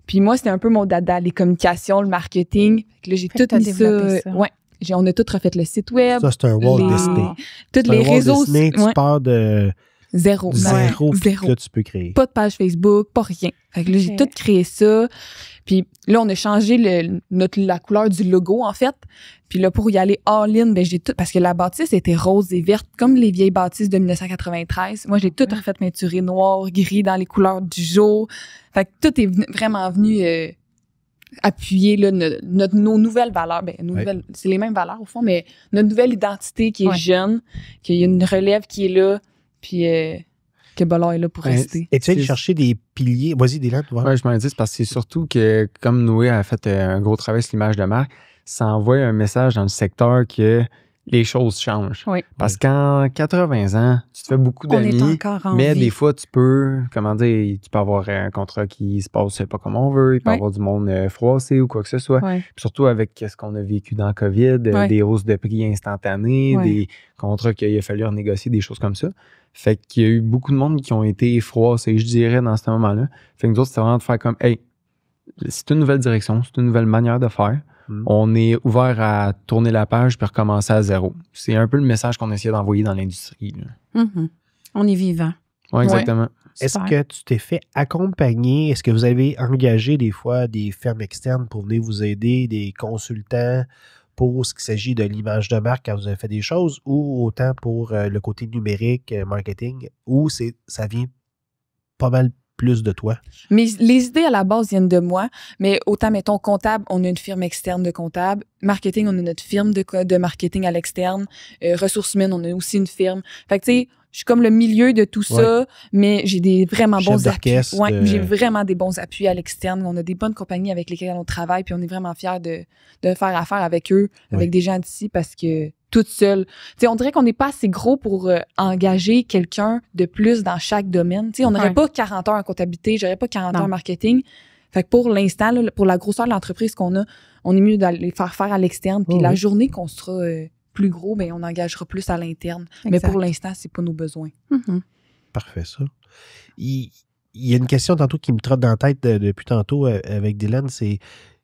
Puis moi, c'était un peu mon dada, les communications, le marketing. Fait que là, j'ai tout mis ça. Ouais. On a tout refait le site web. Ça, c'est un Walt Disney. Tous les réseaux. Disney, tu pars de... Zéro. Là, tu peux créer. Pas de page Facebook, pas rien. Fait que là, j'ai tout créé ça. Puis là, on a changé la couleur du logo, en fait. Puis là, pour y aller all-in, ben j'ai tout... Parce que la bâtisse était rose et verte, comme les vieilles bâtisses de 1993. Moi, j'ai tout refait peinturé noir, gris, dans les couleurs du jour. Fait que tout est vraiment venu appuyer là, nos nouvelles valeurs. Ben, c'est les mêmes valeurs, au fond, mais notre nouvelle identité qui est jeune, qu'il y a une relève qui est là, puis que Bollard est là pour rester. Et tu sais, chercher des piliers. Vas-y, Dylan, tu vois. Oui, je m'en dis, c'est parce que c'est surtout que, comme Noé a fait un gros travail sur l'image de marque, ça envoie un message dans le secteur que les choses changent. Oui. Parce qu'en 80 ans, tu te fais beaucoup d'amis, mais des fois, tu peux avoir un contrat qui se passe pas comme on veut, il peut y avoir du monde froissé ou quoi que ce soit. Puis surtout avec ce qu'on a vécu dans le COVID, des hausses de prix instantanées, des contrats qu'il a fallu renégocier, des choses comme ça. Fait qu'il y a eu beaucoup de monde qui ont été froissés, je dirais, dans ce moment-là. Fait que nous autres, c'était vraiment de faire comme, hey, c'est une nouvelle direction, c'est une nouvelle manière de faire. On est ouvert à tourner la page puis recommencer à zéro. C'est un peu le message qu'on essayait d'envoyer dans l'industrie. On est vivant. Oui, exactement. Est-ce que tu t'es fait accompagner? Est-ce que vous avez engagé des fois des firmes externes pour venir vous aider, des consultants pour ce qui s'agit de l'image de marque quand vous avez fait des choses, ou autant pour le côté numérique, marketing, ou ça vient pas mal plus de toi? Mais les idées à la base viennent de moi, mais autant, mettons, comptable, on a une firme externe de comptable. Marketing, on a notre firme de marketing à l'externe. Ressources humaines, on a aussi une firme. Fait que, tu sais, je suis comme le milieu de tout ça, mais j'ai des vraiment bons appuis. J'ai vraiment des bons appuis à l'externe. On a des bonnes compagnies avec lesquelles on travaille, puis on est vraiment fiers de faire affaire avec eux, avec des gens d'ici, parce que toute seule. Tu sais, on dirait qu'on n'est pas assez gros pour engager quelqu'un de plus dans chaque domaine. Tu sais, on n'aurait pas 40 heures en comptabilité, j'aurais pas 40 heures en marketing. Fait que pour l'instant, là, pour la grosseur de l'entreprise qu'on a, on est mieux d'aller faire à l'externe. Puis la journée qu'on sera plus gros, ben on engagera plus à l'interne. Mais pour l'instant, c'est pas nos besoins. Parfait, ça. Il y a une question tantôt qui me trotte dans la tête depuis tantôt avec Dylan, c'est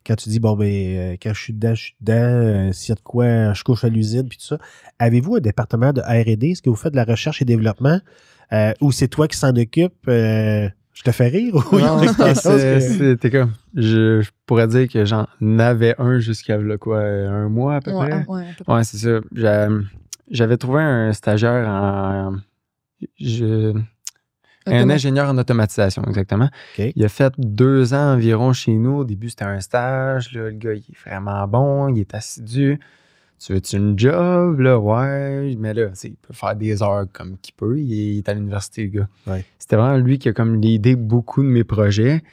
quand tu dis, bon, ben, quand je suis dedans, s'il y a de quoi, je couche à l'usine, puis tout ça. Avez-vous un département de R&D? Est-ce que vous faites de la recherche et développement? Ou c'est toi qui s'en occupe? Je te fais rire? C'était comme, je pourrais dire que j'en avais un jusqu'à un mois à peu près. Ouais, c'est ça. J'avais trouvé un stagiaire un ingénieur en automatisation, exactement. Okay. Il a fait 2 ans environ chez nous. Au début, c'était un stage. Là, le gars, il est vraiment bon, il est assidu. Tu veux-tu une job? Là, ouais. Mais là, il peut faire des heures comme qu'il peut. Il est à l'université, le gars. Ouais. C'était vraiment lui qui a comme l'idée beaucoup de mes projets.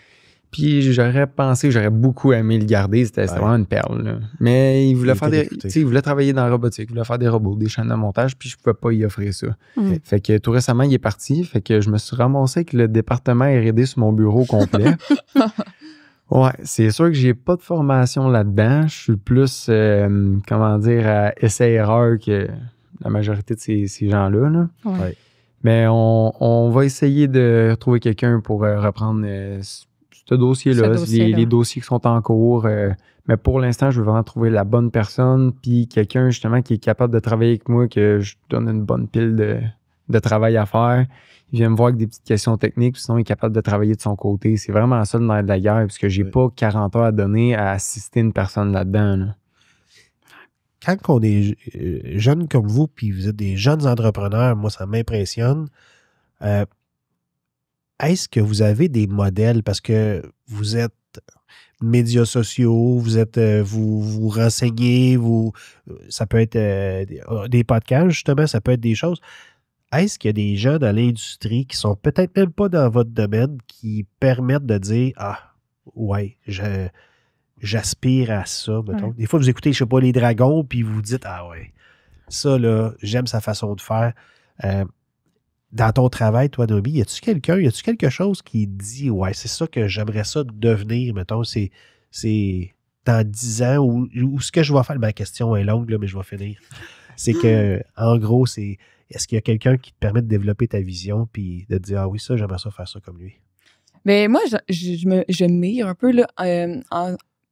Puis j'aurais pensé que j'aurais beaucoup aimé le garder. C'était vraiment une perle. Là. Mais il voulait il voulait travailler dans la robotique, il voulait faire des robots, des chaînes de montage, puis je pouvais pas y offrir ça. Fait que tout récemment, il est parti. Fait que je me suis ramassé avec le département R&D sur mon bureau complet. Ouais, c'est sûr que j'ai pas de formation là-dedans. Je suis plus, à essai-erreur que la majorité de ces gens-là. Là. Ouais. Mais on va essayer de trouver quelqu'un pour reprendre ce dossier-là, les dossiers qui sont en cours. Mais pour l'instant, je veux vraiment trouver la bonne personne, puis quelqu'un justement qui est capable de travailler avec moi, que je donne une bonne pile de travail à faire. Il vient me voir avec des petites questions techniques, puis sinon il est capable de travailler de son côté. C'est vraiment ça le nerf de la guerre, parce que j'ai pas 40 heures à donner à assister une personne là-dedans. Là. Quand on est jeune comme vous, puis vous êtes des jeunes entrepreneurs, moi, ça m'impressionne. Est-ce que vous avez des modèles? Parce que vous êtes médias sociaux, vous êtes vous renseignez, ça peut être des podcasts, justement, ça peut être des choses. est-ce qu'il y a des gens dans l'industrie qui sont peut-être même pas dans votre domaine qui permettent de dire « Ah, ouais, j'aspire à ça, mettons. » Des fois, vous écoutez, je sais pas, les Dragons, puis vous vous dites « Ah ouais, ça, là, j'aime sa façon de faire. » Dans ton travail, toi, Noémie, y a-tu quelque chose qui dit « Ouais, c'est ça que j'aimerais ça devenir, mettons, c'est dans 10 ans ou ce que je vais faire. » Ma question est longue, là, mais je vais finir. C'est que, en gros, c'est est-ce qu'il y a quelqu'un qui te permet de développer ta vision puis de te dire « Ah oui, ça, j'aimerais ça faire ça comme lui. » Mais moi, je mire un peu là,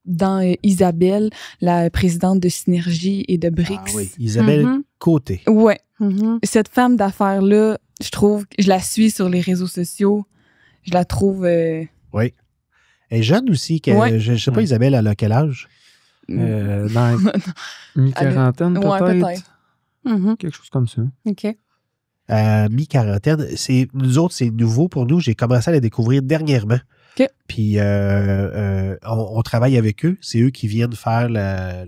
dans Isabelle, la présidente de Synergie et de BRICS. Ah oui, Isabelle Côté. Ouais. Mm-hmm. Cette femme d'affaires-là, je la suis sur les réseaux sociaux. Je la trouve... Oui. Elle est jeune aussi. Je ne sais pas, Isabelle, elle a quel âge? Dans mi-quarantaine, peut-être. Mm-hmm. Quelque chose comme ça. OK. Mi-quarantaine. Nous autres, c'est nouveau pour nous. J'ai commencé à la découvrir dernièrement. OK. Puis, on travaille avec eux. C'est eux qui viennent faire le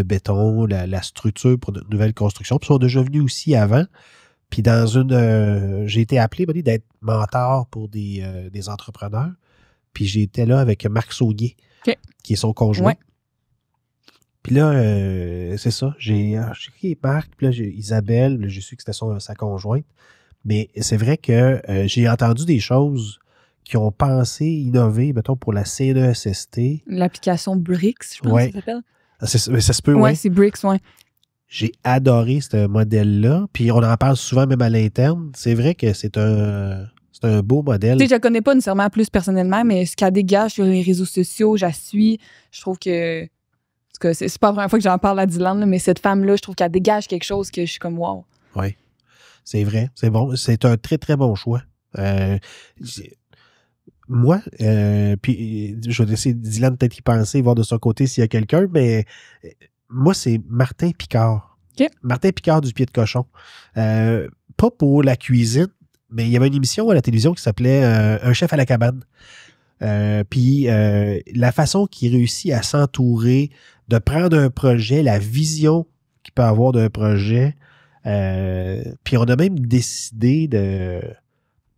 béton, la structure pour de nouvelles constructions. Puis, ils sont déjà venus aussi avant. Puis, j'ai été appelé d'être mentor pour des entrepreneurs. Puis, j'étais là avec Marc Sauguier, qui est son conjoint. Ouais. Puis là, c'est ça. J'ai Marc, puis là, j'ai Isabelle. J'ai su que c'était sa conjointe. Mais c'est vrai que j'ai entendu des choses qui ont pensé innover, mettons, pour la CNESST. L'application BRICS, je pense que ça s'appelle. Ça se peut, ouais. C'est BRICS, ouais. J'ai adoré ce modèle-là. Puis on en parle souvent même à l'interne. C'est vrai que c'est un beau modèle. Tu sais, je la connais pas nécessairement plus personnellement, mais ce qu'elle dégage sur les réseaux sociaux, je la suis. Je trouve que... En tout cas, c'est pas la première fois que j'en parle à Dylan, mais cette femme-là, je trouve qu'elle dégage quelque chose que je suis comme « wow ». Oui, c'est vrai. C'est bon. C'est un très, très bon choix. Moi, puis je vais laisser Dylan peut-être y penser, voir de son côté s'il y a quelqu'un, mais moi, c'est Martin Picard. Okay. Martin Picard du Pied de Cochon. Pas pour la cuisine, mais il y avait une émission à la télévision qui s'appelait Un chef à la cabane. Puis la façon qu'il réussit à s'entourer, de prendre un projet, la vision qu'il peut avoir d'un projet. Puis on a même décidé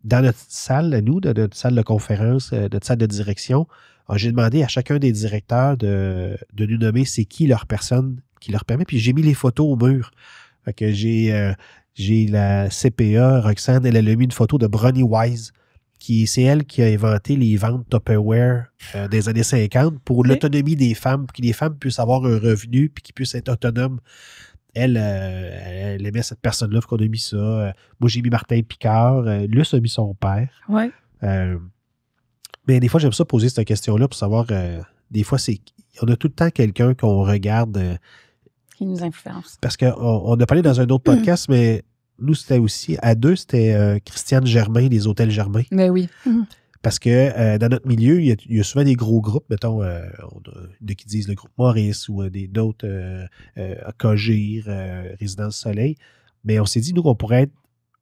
dans notre salle, nous, de notre salle de conférence, notre salle de direction, j'ai demandé à chacun des directeurs de nous nommer c'est qui leur personne qui leur permet. Puis j'ai mis les photos au mur. Fait que j'ai la CPA, Roxane, elle a mis une photo de Bronnie Wise. C'est elle qui a inventé les ventes Tupperware des années 50 pour l'autonomie des femmes, pour que les femmes puissent avoir un revenu puis qu'ils puissent être autonomes. Elle aimait cette personne-là, qu'on a mis ça. Moi, j'ai mis Martin Picard. Luce a mis son père. Ouais. Mais des fois, j'aime ça poser cette question-là pour savoir, des fois, on a tout le temps quelqu'un qu'on regarde. Qui nous influence. Parce qu'on a parlé dans un autre podcast, mais nous, c'était aussi, à deux, c'était Christiane Germain, des Hôtels Germain. Mais oui. Parce que dans notre milieu, il y a souvent des gros groupes, mettons, qui disent le groupe Maurice ou d'autres, Cogir, Résidence Soleil. Mais on s'est dit, nous, qu'on pourrait être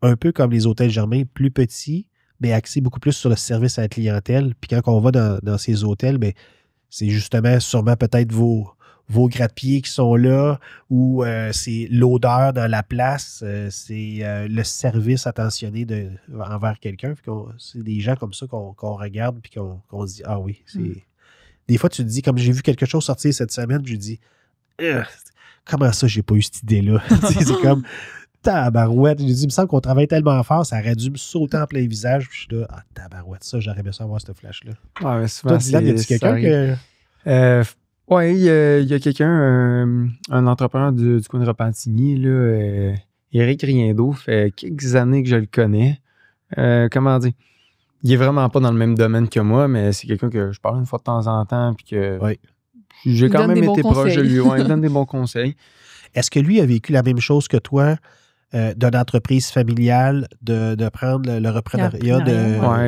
un peu comme les Hôtels Germain, plus petits, mais axés beaucoup plus sur le service à la clientèle. Puis quand on va dans ces hôtels, ben, c'est justement sûrement peut-être vos gratte-pieds qui sont là, ou c'est l'odeur dans la place, c'est le service attentionné envers quelqu'un. C'est des gens comme ça qu'on regarde et qu'on se dit « Ah oui, c'est... » Des fois, tu te dis, comme j'ai vu quelque chose sortir cette semaine, je dis « Comment ça, j'ai pas eu cette idée-là? » C'est comme tabarouette. Je dis, il me semble qu'on travaille tellement fort, ça aurait dû me sauter en plein visage. Puis je suis là, ah tabarouette, ça, j'aurais bien ça avoir ce flash-là. Ouais, mais souvent, toi, Dylan, y a-tu quelqu'un que... Oui, il y a quelqu'un, un entrepreneur du coin de Repentigny, là, Éric Riendo, fait quelques années que je le connais. Comment dire? Il est vraiment pas dans le même domaine que moi, mais c'est quelqu'un que je parle une fois de temps en temps, puis que j'ai quand même été proche de lui. Ouais, il donne des bons conseils. Est-ce que lui a vécu la même chose que toi, d'une entreprise familiale, de prendre le reprenariat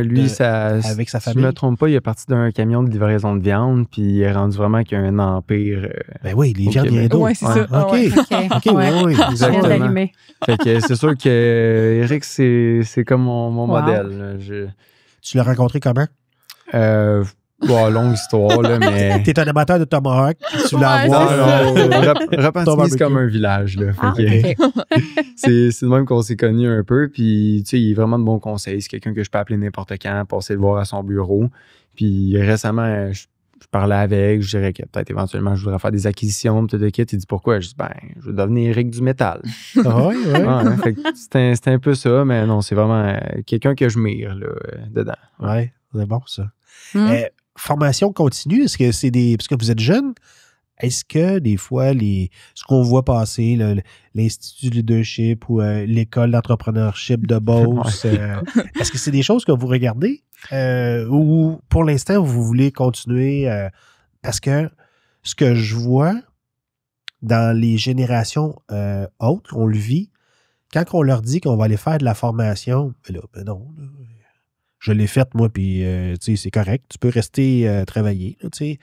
lui, avec sa famille? Si je ne me trompe pas, il est parti d'un camion de livraison de viande, puis il est rendu vraiment qu'il y a un empire. Ben oui, les viandes Riendo. Oui, c'est ça. OK, oui, exactement. Fait que c'est sûr que Eric, c'est comme mon modèle. Là. Tu l'as rencontré comment? Bon, longue histoire, là, mais... T'es un amateur de tomahawk, puis tu voulais Ouais, avoir... Repentigny, c'est comme un village, là. Ah, Fait que OK. c'est de même qu'on s'est connus un peu, puis, tu sais, il est vraiment de bons conseils. C'est quelqu'un que je peux appeler n'importe quand, passer le voir à son bureau. Puis récemment, je parlais avec, je dirais que peut-être éventuellement, je voudrais faire des acquisitions, peut-être de kit. Il dit pourquoi? Je dis, je veux devenir Eric du métal. Ah oui, oui. Ouais, fait que c'était un peu ça, mais non, c'est vraiment quelqu'un que je mire là, dedans. Oui, c'est bon, ça. Hmm. Formation continue, est-ce que c'est des... Parce que vous êtes jeune, est-ce que des fois, ce qu'on voit passer, l'Institut de leadership ou l'école d'entrepreneurship de Beauce, est-ce que c'est des choses que vous regardez ou pour l'instant, vous voulez continuer? Parce que ce que je vois dans les générations autres, on le vit, quand on leur dit qu'on va aller faire de la formation, ben non, là, je l'ai faite, moi, puis c'est correct. Tu peux rester travailler, tu sais.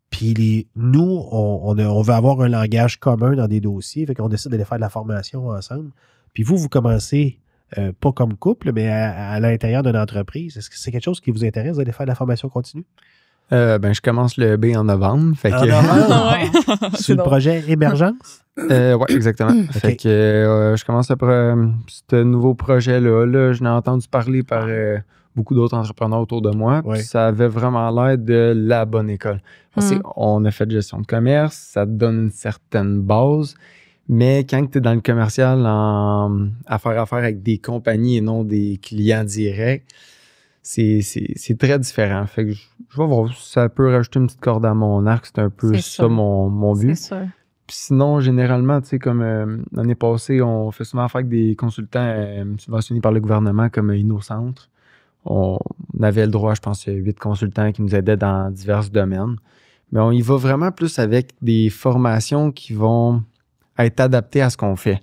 Puis nous, on veut avoir un langage commun dans des dossiers, fait qu'on décide d'aller faire de la formation ensemble. Puis vous commencez, pas comme couple, mais à l'intérieur d'une entreprise. Est-ce que c'est quelque chose qui vous intéresse d'aller faire de la formation continue? Je commence le B en novembre. Fait que, Ouais. Sur le projet Émergence? oui, exactement. Fait que je commence ce nouveau projet-là. Là, je n'ai entendu parler par beaucoup d'autres entrepreneurs autour de moi. Ouais. Puis ça avait vraiment l'air de la bonne école. Parce qu'on a fait de gestion de commerce, ça te donne une certaine base. Mais quand tu es dans le commercial à faire affaire avec des compagnies et non des clients directs, c'est très différent. Fait que je vais voir si ça peut rajouter une petite corde à mon arc. C'est un peu C'est ça sûr. mon but. C'est sûr. Puis sinon, généralement, tu sais, comme l'année passée, on fait souvent affaire avec des consultants subventionnés par le gouvernement comme InnoCentre. On avait le droit, je pense, 8 consultants qui nous aidaient dans divers domaines. Mais on y va vraiment plus avec des formations qui vont être adaptées à ce qu'on fait.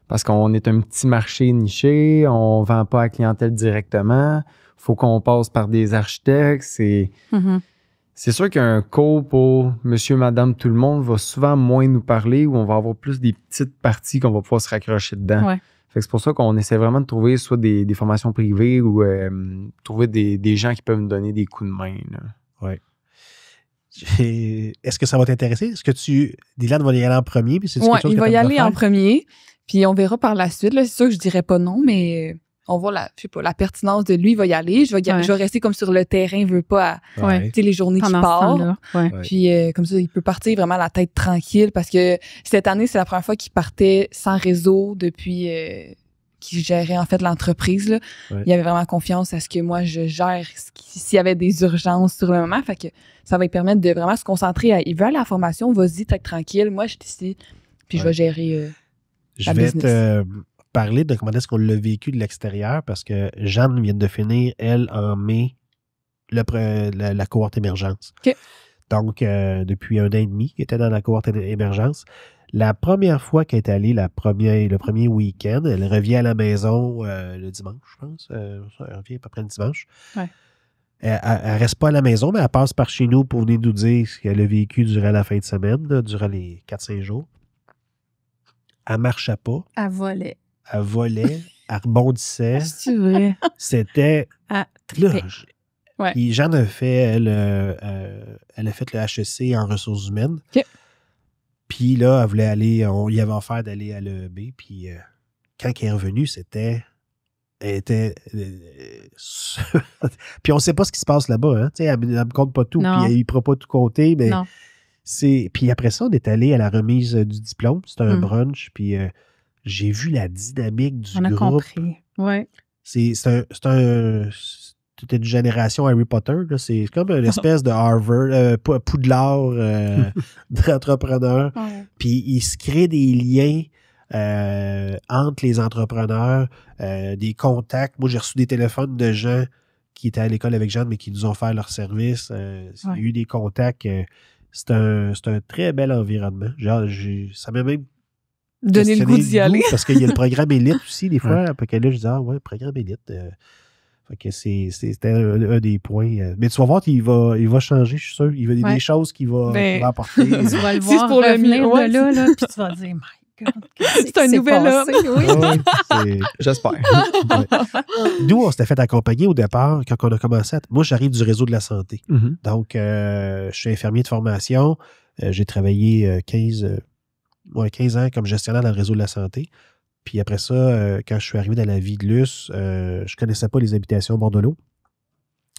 Parce qu'on est un petit marché niché, on ne vend pas à la clientèle directement. Faut qu'on passe par des architectes. C'est sûr qu'un cours pour monsieur, madame, tout le monde va souvent moins nous parler ou on va avoir plus des petites parties qu'on va pouvoir se raccrocher dedans. Ouais. Fait que c'est pour ça qu'on essaie vraiment de trouver soit des formations privées ou trouver des gens qui peuvent nous donner des coups de main. Oui. Est-ce que ça va t'intéresser? Est-ce que Dylan va y aller en premier? Puis Oui, il va y aller en premier. Puis on verra par la suite. Là, c'est sûr que je dirais pas non, mais on voit la pertinence de lui. Il va y aller. Je vais rester comme sur le terrain, veut pas Ouais. les journées qui Pendant ce partent. temps-là. Ouais. Ouais. Puis comme ça, il peut partir vraiment la tête tranquille parce que cette année, c'est la première fois qu'il partait sans réseau depuis qu'il gérait en fait l'entreprise. Là. Ouais. Il avait vraiment confiance à ce que moi, je gère s'il y avait des urgences sur le moment. Fait que ça va lui permettre de vraiment se concentrer il veut aller à la formation, vas-y, tête tranquille. Moi, je suis ici, puis je vais gérer Je la vais business. te parler de comment est-ce qu'on l'a vécu de l'extérieur parce que Jeanne vient de finir, elle, en mai, la cohorte émergence. OK. Donc, depuis 1 an et demi qu'elle était dans la cohorte émergence. La première fois qu'elle est allée, le premier week-end, elle revient à la maison le dimanche, je pense. Elle revient à peu près le dimanche. Ouais. Elle ne reste pas à la maison, mais elle passe par chez nous pour venir nous dire ce qu'elle a vécu durant la fin de semaine, là, durant les 4-5 jours. Elle ne marchait pas. Elle volait. Elle volait, elle rebondissait. C'est vrai. C'était... Elle Là, tripait. Ouais. Puis Jeanne a fait, elle a fait le HEC en ressources humaines. OK. Puis là, elle voulait aller, on lui avait offert d'aller à l'EEB. Puis quand elle est revenue, elle était... puis on ne sait pas ce qui se passe là-bas. Hein? Elle ne me compte pas tout. Non. Puis elle ne pourra pas tout compter. Mais Non. puis après ça, on est allé à la remise du diplôme. C'était un Mm. brunch. Puis j'ai vu la dynamique du On a groupe. compris. Oui. C'était une génération Harry Potter. Là. C'est comme une espèce de Harvard, Poudlard d'entrepreneurs. Ouais. Puis il se crée des liens entre les entrepreneurs, des contacts. Moi, j'ai reçu des téléphones de gens qui étaient à l'école avec Jeanne, mais qui nous ont fait leur service. Il y a eu des contacts. C'est un très bel environnement. Ça m'a même Donner le goût d'y aller. parce qu'il y a le programme élite aussi, des fois. Après que là, je disais, le programme élite. Fait que c'était un des points. Mais tu vas voir qu'il va changer, je suis sûr. Il y a des choses qu'il va apporter. Tu vas le Si c'est voir pour le revenir mieux, ouais. de là, puis tu vas dire, my God, qu'est-ce C'est un qui s'est nouvel passé? Oui. Ouais, J'espère. Nous, on s'était fait accompagner au départ quand on a commencé. Moi, j'arrive du réseau de la santé. Mhm. Donc, je suis infirmier de formation. J'ai travaillé 15 ans comme gestionnaire dans le réseau de la santé. Puis après ça, quand je suis arrivé dans la vie de Luce, je connaissais pas les habitations Bordelot.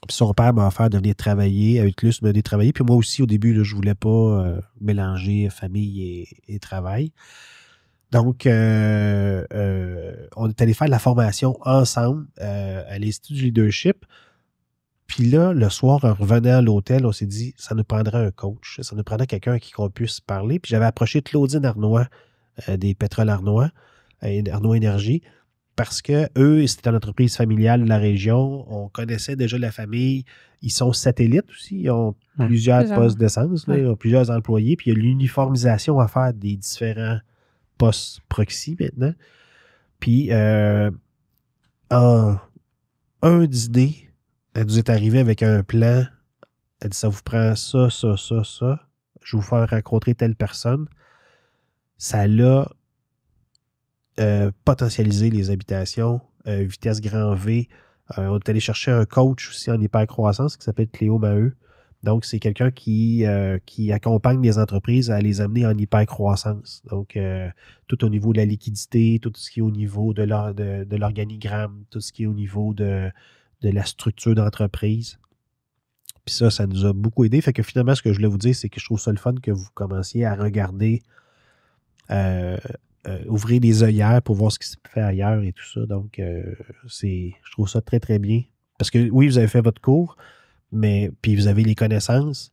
Puis son père m'a offert de venir travailler avec Luce, me venir travailler. Puis moi aussi, au début, là, je voulais pas mélanger famille et travail. Donc, on est allé faire de la formation ensemble à l'Institut du leadership. Puis là, le soir, en revenant à l'hôtel, on s'est dit, ça nous prendrait un coach, ça nous prendrait quelqu'un à qui qu'on puisse parler. Puis j'avais approché Claudine Arnois des Pétroles Arnois, Arnois Énergie, parce que eux, c'était une entreprise familiale de la région. On connaissait déjà la famille. Ils sont satellites aussi. Ils ont plusieurs postes d'essence, là, ils ont plusieurs employés. Puis il y a l'uniformisation à faire des différents postes proxy maintenant. Puis en un dîner, elle nous est arrivée avec un plan. Elle dit, ça vous prend ça, ça, ça, ça. Je vais vous faire rencontrer telle personne. Ça l'a potentialisé les habitations, vitesse grand V. On est allé chercher un coach aussi en hypercroissance qui s'appelle Cléo Maheu. Donc, c'est quelqu'un qui accompagne les entreprises à les amener en hypercroissance. Donc, tout au niveau de la liquidité, tout ce qui est au niveau de l'organigramme, tout ce qui est au niveau de la structure d'entreprise. Puis ça nous a beaucoup aidé. Fait que finalement, ce que je voulais vous dire, c'est que je trouve ça le fun que vous commenciez à regarder, ouvrir les œillères pour voir ce qui se fait ailleurs et tout ça. Donc, je trouve ça très, très bien. Parce que oui, vous avez fait votre cours, mais puis vous avez les connaissances.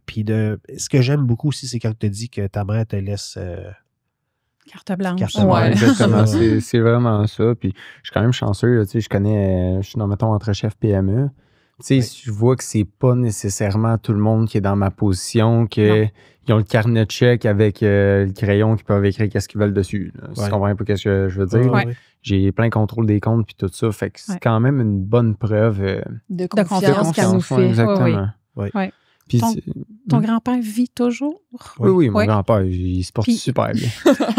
Puis ce que j'aime beaucoup aussi, c'est quand tu te dis que ta mère te laisse Carte blanche. Ouais, exactement. C'est vraiment ça. Puis je suis quand même chanceux. Là, je suis dans, mettons, entre chef PME. Je vois que c'est pas nécessairement tout le monde qui est dans ma position, qu'ils ont le carnet de chèques avec le crayon qui peuvent écrire qu'est-ce qu'ils veulent dessus. Si tu comprends un peu ce que je veux dire. Ouais. J'ai plein contrôle des comptes puis tout ça. Fait que c'est quand même une bonne preuve de confiance qu'elle nous fait. Exactement. Oui. Puis ton grand-père vit toujours? Oui, mon grand-père, il se porte super bien.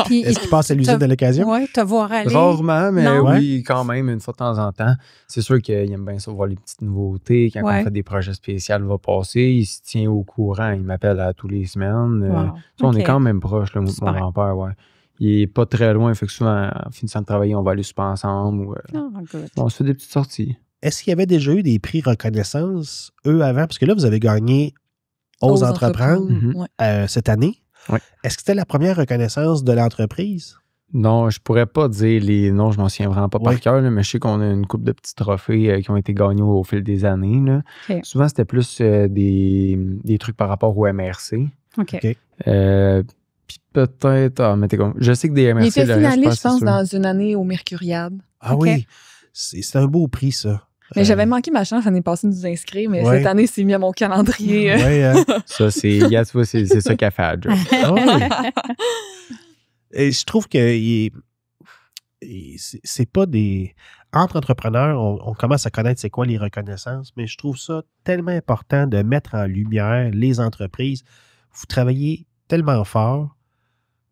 Puis, est-ce qu'il passe à l'usine de l'occasion? Oui, te voir aller. Rarement, mais oui, quand même, une fois de temps en temps. C'est sûr qu'il aime bien ça, voir les petites nouveautés. Quand on fait des projets spéciaux, il va passer. Il se tient au courant. Il m'appelle à tous les semaines. On est quand même proche, là, mon grand-père. Ouais. Il est pas très loin. Fait que souvent, en finissant de travailler, on va aller souper ensemble. Ou, on se fait des petites sorties. Est-ce qu'il y avait déjà eu des prix reconnaissance, eux, avant? Parce que là, vous avez gagné Ose entreprendre cette année. Ouais. Est-ce que c'était la première reconnaissance de l'entreprise? Non, je pourrais pas dire les noms, je m'en souviens vraiment pas par cœur, mais je sais qu'on a une couple de petits trophées qui ont été gagnés au fil des années. Là. Okay. Souvent, c'était plus des trucs par rapport au MRC. OK. Puis peut-être, je sais que des MRC... Il était finaliste, je pense, dans une année au Mercuriade. Ah oui, c'est un beau prix, ça. Mais j'avais manqué ma chance l'année passée de nous inscrire, mais cette année, c'est mis à mon calendrier. Ça, c'est ça qu'a fait la job. Et je trouve que c'est pas des... Entre entrepreneurs, on commence à connaître c'est quoi les reconnaissances, mais je trouve ça tellement important de mettre en lumière les entreprises. Vous travaillez tellement fort,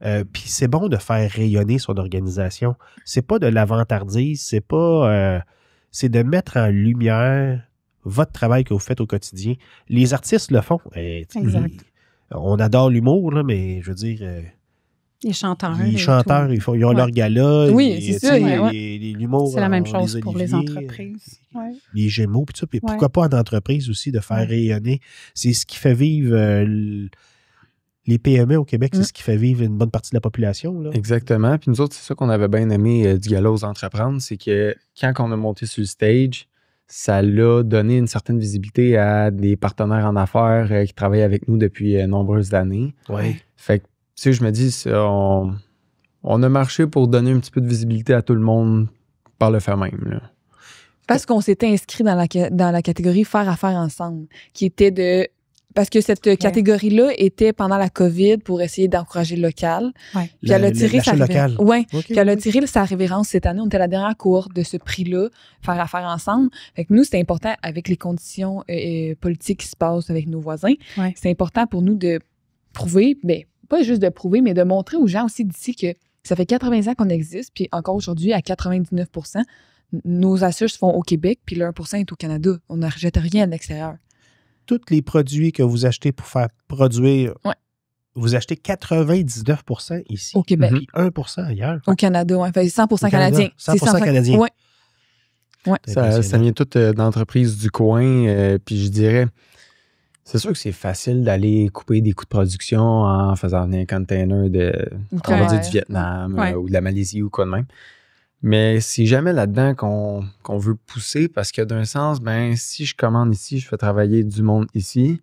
puis c'est bon de faire rayonner son organisation. C'est pas de l'avantardise, c'est pas... c'est de mettre en lumière votre travail que vous faites au quotidien. Les artistes le font. Exact. On adore l'humour, là, mais je veux dire... les chanteurs. Ils ont leur gala. Oui, c'est ça. L'humour. C'est la même chose pour les entreprises. Les Gémeaux, puis ça. Puis pourquoi pas en entreprise aussi de faire rayonner? C'est ce qui fait vivre... les PME au Québec, c'est ce qui fait vivre une bonne partie de la population. Là. Exactement. Puis nous autres, c'est ça qu'on avait bien aimé du gala Ose entreprendre, c'est que quand on a monté sur le stage, ça l'a donné une certaine visibilité à des partenaires en affaires qui travaillent avec nous depuis nombreuses années. Oui. Fait que, tu sais, je me dis, on a marché pour donner un petit peu de visibilité à tout le monde par le fait même. Là. Parce qu'on s'était inscrit dans la catégorie Faire affaire ensemble, qui était de... Parce que cette catégorie-là était pendant la COVID pour essayer d'encourager le local. Ouais. Puis elle a tiré sa local. Ouais. Puis elle a tiré sa révérence cette année. On était la dernière cohorte de ce prix-là, Faire affaire ensemble. Fait que nous, c'était important avec les conditions politiques qui se passent avec nos voisins. Ouais. C'est important pour nous de prouver, pas juste de prouver, mais de montrer aux gens aussi d'ici que ça fait 80 ans qu'on existe, puis encore aujourd'hui, à 99%, nos assures se font au Québec, puis le 1% est au Canada. On ne rejette rien à l'extérieur. Tous les produits que vous achetez pour faire produire, vous achetez 99% ici. Au Québec. Puis 1% ailleurs. Au Canada, oui. Fait 100% canadien. 100% canadien. Oui. Ouais. Ça vient tout d'entreprises du coin. Puis je dirais, c'est sûr que c'est facile d'aller couper des coûts de production en faisant venir un container on va dire du Vietnam ou de la Malaisie ou quoi de même. Mais c'est jamais là-dedans qu'on veut pousser parce que d'un sens, ben si je commande ici, je fais travailler du monde ici,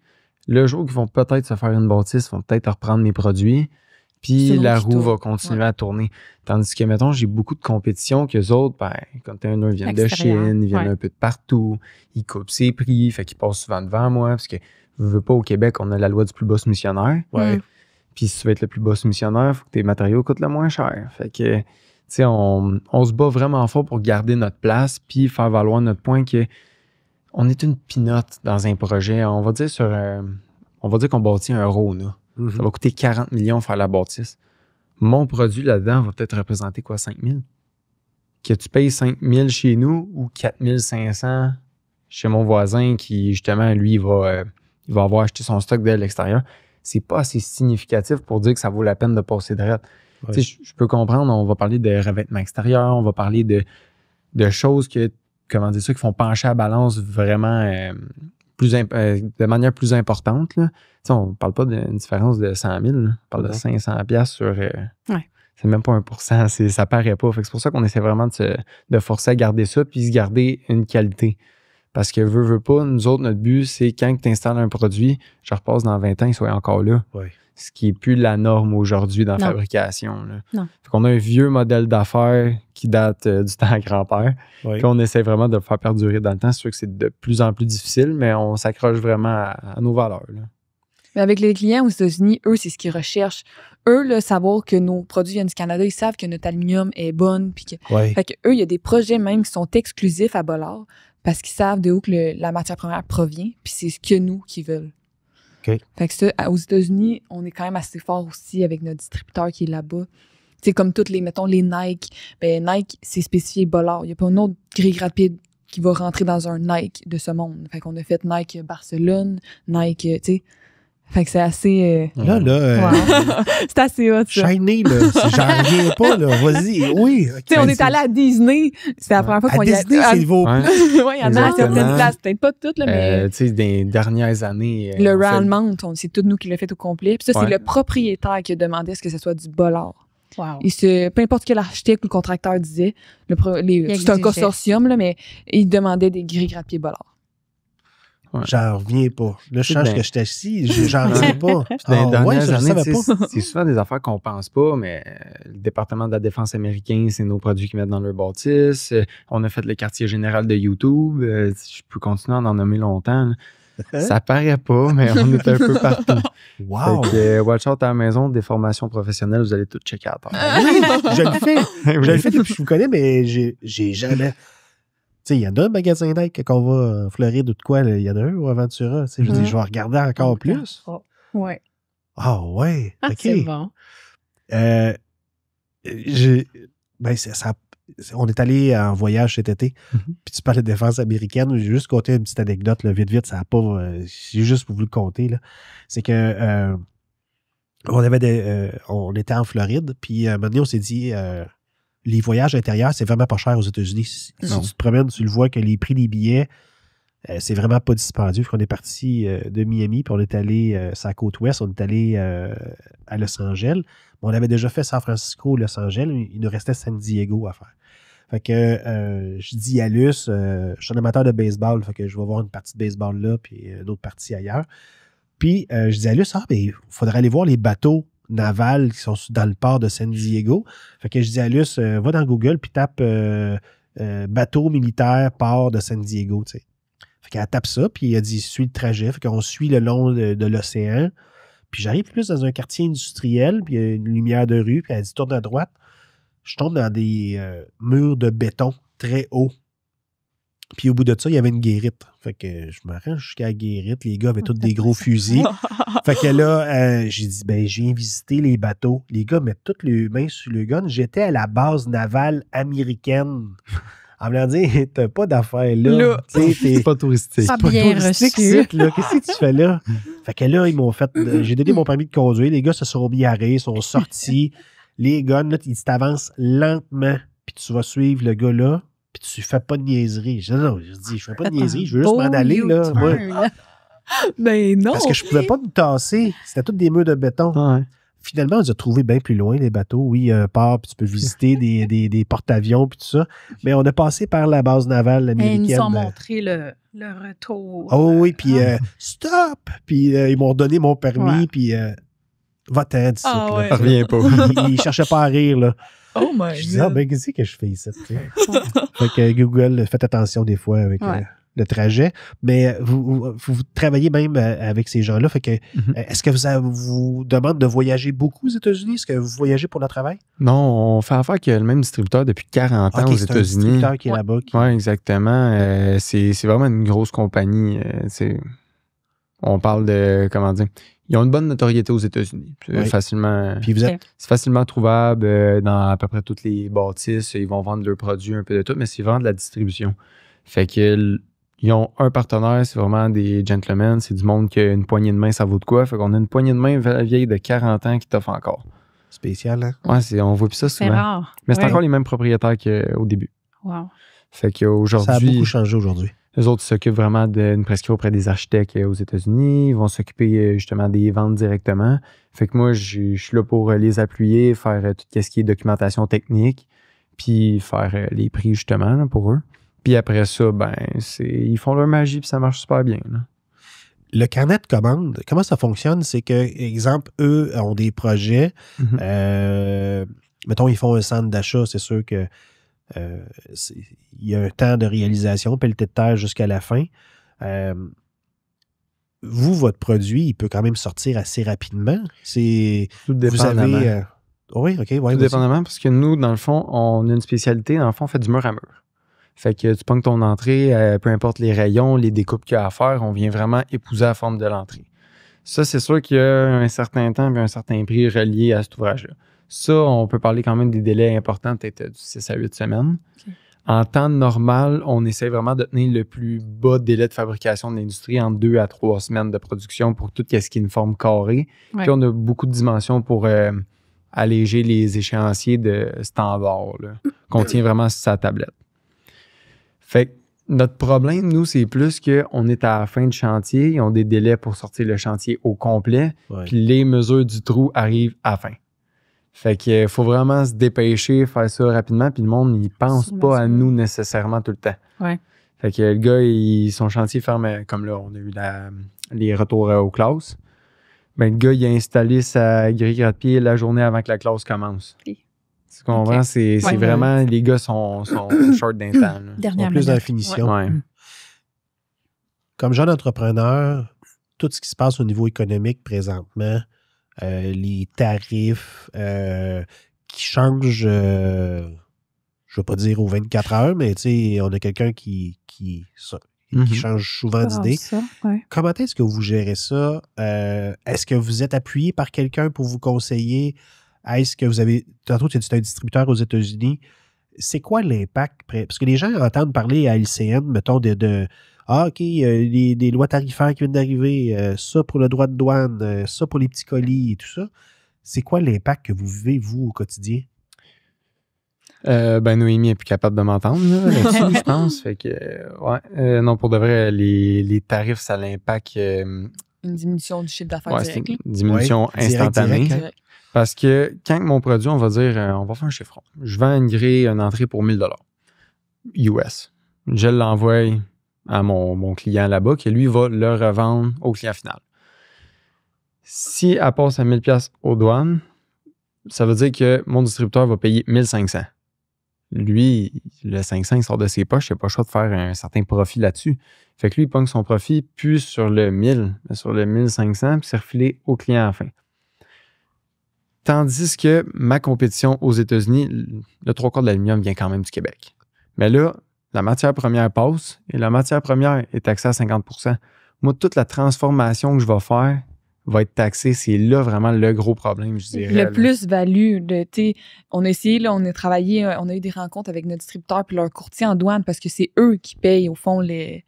le jour qu'ils vont peut-être se faire une bâtisse, ils vont peut-être reprendre mes produits, puis la roue va continuer à tourner. Tandis que, mettons, j'ai beaucoup de compétition qu'eux autres, ben, comme containers viennent de Chine, ils viennent un peu de partout, ils coupent ses prix, fait qu'ils passent souvent devant moi, parce que je veux pas au Québec, on a la loi du plus bas soumissionnaire. Puis si tu veux être le plus bas soumissionnaire, il faut que tes matériaux coûtent le moins cher. Fait que, tu sais, on se bat vraiment fort pour garder notre place, puis faire valoir notre point que on est une pinotte dans un projet. On va dire qu'on bâtit un Rona. Ça va coûter 40 millions faire la bâtisse. Mon produit là-dedans va peut-être représenter quoi, 5 000? Que tu payes 5 000 chez nous ou 4 500 chez mon voisin qui, justement, lui, il va avoir acheté son stock de l'extérieur. C'est pas assez significatif pour dire que ça vaut la peine de passer direct. Tu sais, je peux comprendre, on va parler de revêtement extérieur, on va parler de choses qui font pencher à la balance vraiment de manière plus importante. Là. On ne parle pas d'une différence de 100 000, là. On parle de 500 $ sur... C'est même pas 1%, ça paraît pas. Fait que c'est pour ça qu'on essaie vraiment de forcer à garder ça puis se garder une qualité. Parce que veut pas, nous autres, notre but, c'est quand tu installes un produit, je repasse dans 20 ans, il soit encore là. Ce qui n'est plus la norme aujourd'hui dans la fabrication. Là. Non. Fait qu'on a un vieux modèle d'affaires qui date du temps à grand-père. Puis on essaie vraiment de le faire perdurer dans le temps. C'est sûr que c'est de plus en plus difficile, mais on s'accroche vraiment à nos valeurs. Là. Mais avec les clients aux États-Unis, eux, c'est ce qu'ils recherchent. Eux, là, savoir que nos produits viennent du Canada, ils savent que notre aluminium est bon. Puis fait que eux, il y a des projets même qui sont exclusifs à Bollard parce qu'ils savent de où que la matière première provient. Puis c'est ce que nous qui veulent. Fait que ça, aux États-Unis, on est quand même assez fort aussi avec notre distributeur qui est là-bas. C'est comme toutes les Nike. Ben Nike, c'est spécifié Bollard. Il n'y a pas une autre grille rapide qui va rentrer dans un Nike de ce monde. Fait qu'on a fait Nike Barcelone, Nike, tu sais. Fait que c'est assez... c'est assez hot, ça. Shiny, là. J'en reviens pas, là. Vas-y. Oui. Tu sais, on est allé à Disney. C'est la première fois qu'on y a... Disney, c'est vos... Oui, il y en a à certaines places. Peut-être pas toutes, là, mais... Tu sais, des dernières années... le Round Mount, c'est tout nous qui l'a fait au complet. Puis ça, c'est le propriétaire qui a demandé à ce que ce soit du Bollard. Wow. Peu importe quel architecte ou le contracteur disait, c'est un consortium, là, mais il demandait des grilles grappiers Bollard. J'en reviens pas. Là, je change que j'étais assis, j'en reviens pas. Dans les dernières années, c'est souvent des affaires qu'on pense pas, mais le département de la défense américain, c'est nos produits qu'ils mettent dans leur bâtisse. On a fait le quartier général de YouTube. Je peux continuer à en nommer longtemps. Ça paraît pas, mais on est un peu partout. Wow! Fait que, watch out à la maison, des formations professionnelles, vous allez tout checker à terre. Je le fais. Je le fais depuis que je vous connais, mais j'ai jamais... Tu sais, il y en a un magasin Nike qu'on va en Floride ou de quoi, il y en a un au Aventura. Je dis, je vais regarder encore plus. Oui. Ah ouais, OK. C'est bon. On est allé en voyage cet été, puis tu parlais de défense américaine. J'ai juste compté une petite anecdote, là, vite, ça n'a pas... j'ai juste voulu le compter, là. C'est que on était en Floride, puis à un moment donné, on s'est dit... les voyages intérieurs, c'est vraiment pas cher aux États-Unis. Si tu te promènes, tu le vois que les prix des billets, c'est vraiment pas dispendieux. On est parti de Miami, puis on est allé sur la côte ouest, on est allé à Los Angeles. On avait déjà fait San Francisco, Los Angeles. Il nous restait San Diego à faire. Fait que je dis à Luce, je suis un amateur de baseball, fait que je vais voir une partie de baseball là, puis une autre partie ailleurs. Puis je dis à Luce, il faudrait aller voir les bateaux navals qui sont dans le port de San Diego. Fait que je dis à Luce, va dans Google puis tape bateau militaire port de San Diego, tu sais. Fait qu'elle tape ça, puis elle dit, suis le trajet. Fait qu'on suit le long de l'océan. Puis j'arrive plus dans un quartier industriel, puis il y a une lumière de rue, puis elle dit, tourne à droite. Je tombe dans des murs de béton très hauts. Puis au bout de ça, il y avait une guérite. Fait que je me rends jusqu'à la guérite. Les gars avaient tous des gros fusils. Fait que là, j'ai dit, ben, je viens visiter les bateaux. Les gars mettent toutes les mains sur le gun. J'étais à la base navale américaine. En me dire, t'as pas d'affaires là. C'est pas touristique. Pas pas bien touristique, reçu. c'est, là. Qu'est-ce que tu fais là? Fait que là, ils m'ont fait. J'ai donné mon permis de conduire. Les gars se sont mis à rire, sont sortis. Les guns, là, ils t'avancent lentement. Puis tu vas suivre le gars là. Puis tu fais pas de niaiserie. Je dis, non, je fais pas de niaiserie. Je veux juste m'en aller, là. Moi, Ben non. parce que je pouvais pas me tasser. C'était tous des murs de béton. Ouais. Finalement, on les a trouvés bien plus loin, les bateaux. Oui, il y a un port, puis tu peux visiter des porte-avions, puis tout ça. Mais on a passé par la base navale Et américaine. ils nous ont montré le retour. Oh oui, puis stop! Puis ils m'ont donné mon permis, Ouais. puis va-t'en d'ici. Ah là. ouais. Ça revient pas. Ils cherchaient pas à rire, là. Oh my Je disais, ah, ben, qu'est-ce que je fais ici? tu sais? Fait que Google, faites attention des fois avec Ouais. le trajet. Mais vous travaillez même avec ces gens-là. Fait que, est-ce que vous demande de voyager beaucoup aux États-Unis? Est-ce que vous voyagez pour le travail? Non, on fait affaire avec le même distributeur depuis 40 ans Ok, aux c'est un États-Unis. distributeur qui est là-bas. Oui, exactement. C'est vraiment une grosse compagnie. On parle de, comment dire, ils ont une bonne notoriété aux États-Unis. Oui. Facilement, Puis vous êtes... c'est facilement trouvable dans à peu près toutes les bâtisses. Ils vont vendre leurs produits un peu de tout, mais c'est vraiment de la distribution. Fait que ils ont un partenaire, c'est vraiment des gentlemen. C'est du monde qui a une poignée de main, ça vaut de quoi. Fait qu'on a une poignée de main vieille de 40 ans qui t'offre encore. spécial, hein? Ouais, on voit plus ça C'est souvent. rare. Mais c'est Ouais. encore les mêmes propriétaires qu'au début. Wow. Fait Ça a beaucoup qu'aujourd'hui, changé aujourd'hui. les autres s'occupent vraiment d'une prescription auprès des architectes aux États-Unis. Ils vont s'occuper justement des ventes directement. Fait que moi, je suis là pour les appuyer, faire tout ce qui est documentation technique, puis faire les prix justement là, pour eux. Puis après ça, ben, ils font leur magie puis ça marche super bien. Là. Le carnet de commandes, comment ça fonctionne? C'est que, exemple, eux ont des projets. Mettons, ils font un centre d'achat, c'est sûr que il y a un temps de réalisation, pelleté de terre jusqu'à la fin. Vous, votre produit, il peut quand même sortir assez rapidement. Tout Vous dépendamment. avez... oui, OK. Ouais, Tout vas-y. dépendamment, parce que nous, dans le fond, on a une spécialité. Dans le fond, on fait du mur à mur. Fait que tu pognes ton entrée, peu importe les rayons, les découpes qu'il y a à faire, on vient vraiment épouser la forme de l'entrée. Ça, c'est sûr qu'il y a un certain temps et un certain prix relié à cet ouvrage-là. Ça, on peut parler quand même des délais importants, peut-être du 6 à 8 semaines. Okay. En temps normal, on essaie vraiment de tenir le plus bas délai de fabrication de l'industrie en 2 à 3 semaines de production pour tout ce qui est une forme carrée. Ouais. Puis on a beaucoup de dimensions pour alléger les échéanciers de standard là, qu'on tient vraiment sur sa tablette. Fait que notre problème, nous, c'est plus qu'on est à la fin du chantier, ils ont des délais pour sortir le chantier au complet, Ouais. puis les mesures du trou arrivent à la fin. Fait qu'il faut vraiment se dépêcher, faire ça rapidement, puis le monde, il pense Sur pas à mesure. nous nécessairement tout le temps. Ouais. Fait que le gars, son chantier ferme, comme là, on a eu les retours aux classes. Ben, le gars, il a installé sa grille gratte-pied la journée avant que la classe commence. Ok. Tu comprends? Ok. C'est Ouais. vraiment, les gars sont short d'un temps. là. Dernière Plus dans la minute. finition. Ouais. Comme jeune entrepreneur, tout ce qui se passe au niveau économique présentement, les tarifs qui changent, je ne veux pas dire aux 24 heures, mais tu sais, on a quelqu'un qui change souvent Ah, d'idée. ça, ouais. Comment est-ce que vous gérez ça? Est-ce que vous êtes appuyé par quelqu'un pour vous conseiller? Est-ce que vous avez... Tantôt, tu as dit un distributeur aux États-Unis. C'est quoi l'impact? Parce que les gens entendent parler à LCN, mettons, ah, OK, des lois tarifaires qui viennent d'arriver, ça pour le droit de douane, ça pour les petits colis et tout ça. C'est quoi l'impact que vous vivez, vous, au quotidien? Ben, Noémie est plus capable de m'entendre là, là-dessus, je pense. Fait que, ouais. Non, pour de vrai, les tarifs, ça l'impact. Une diminution du chiffre d'affaires C'est direct. une diminution Ouais, direct, instantanée. direct, hein. Direct. Parce que quand mon produit, on va dire, on va faire un chiffron. Je vends une grille, une entrée pour 1000 US. Je l'envoie à mon client là-bas, qui lui va le revendre au client final. Si elle passe à 1000 $ aux douanes, ça veut dire que mon distributeur va payer 1500. Lui, le 500, il sort de ses poches, il n'a pas le choix de faire un certain profit là-dessus. Fait que lui, il pogne son profit plus sur le 1000, mais sur le 1500, puis c'est refilé au client à la fin. Tandis que ma compétition aux États-Unis, le 3/4 de l'aluminium vient quand même du Québec. Mais là, la matière première passe et la matière première est taxée à 50%. Moi, toute la transformation que je vais faire va être taxée. C'est là vraiment le gros problème, je dirais. Le plus-value, on a essayé, là, on a travaillé, on a eu des rencontres avec nos distributeurs puis leurs courtiers en douane parce que c'est eux qui payent, au fond, les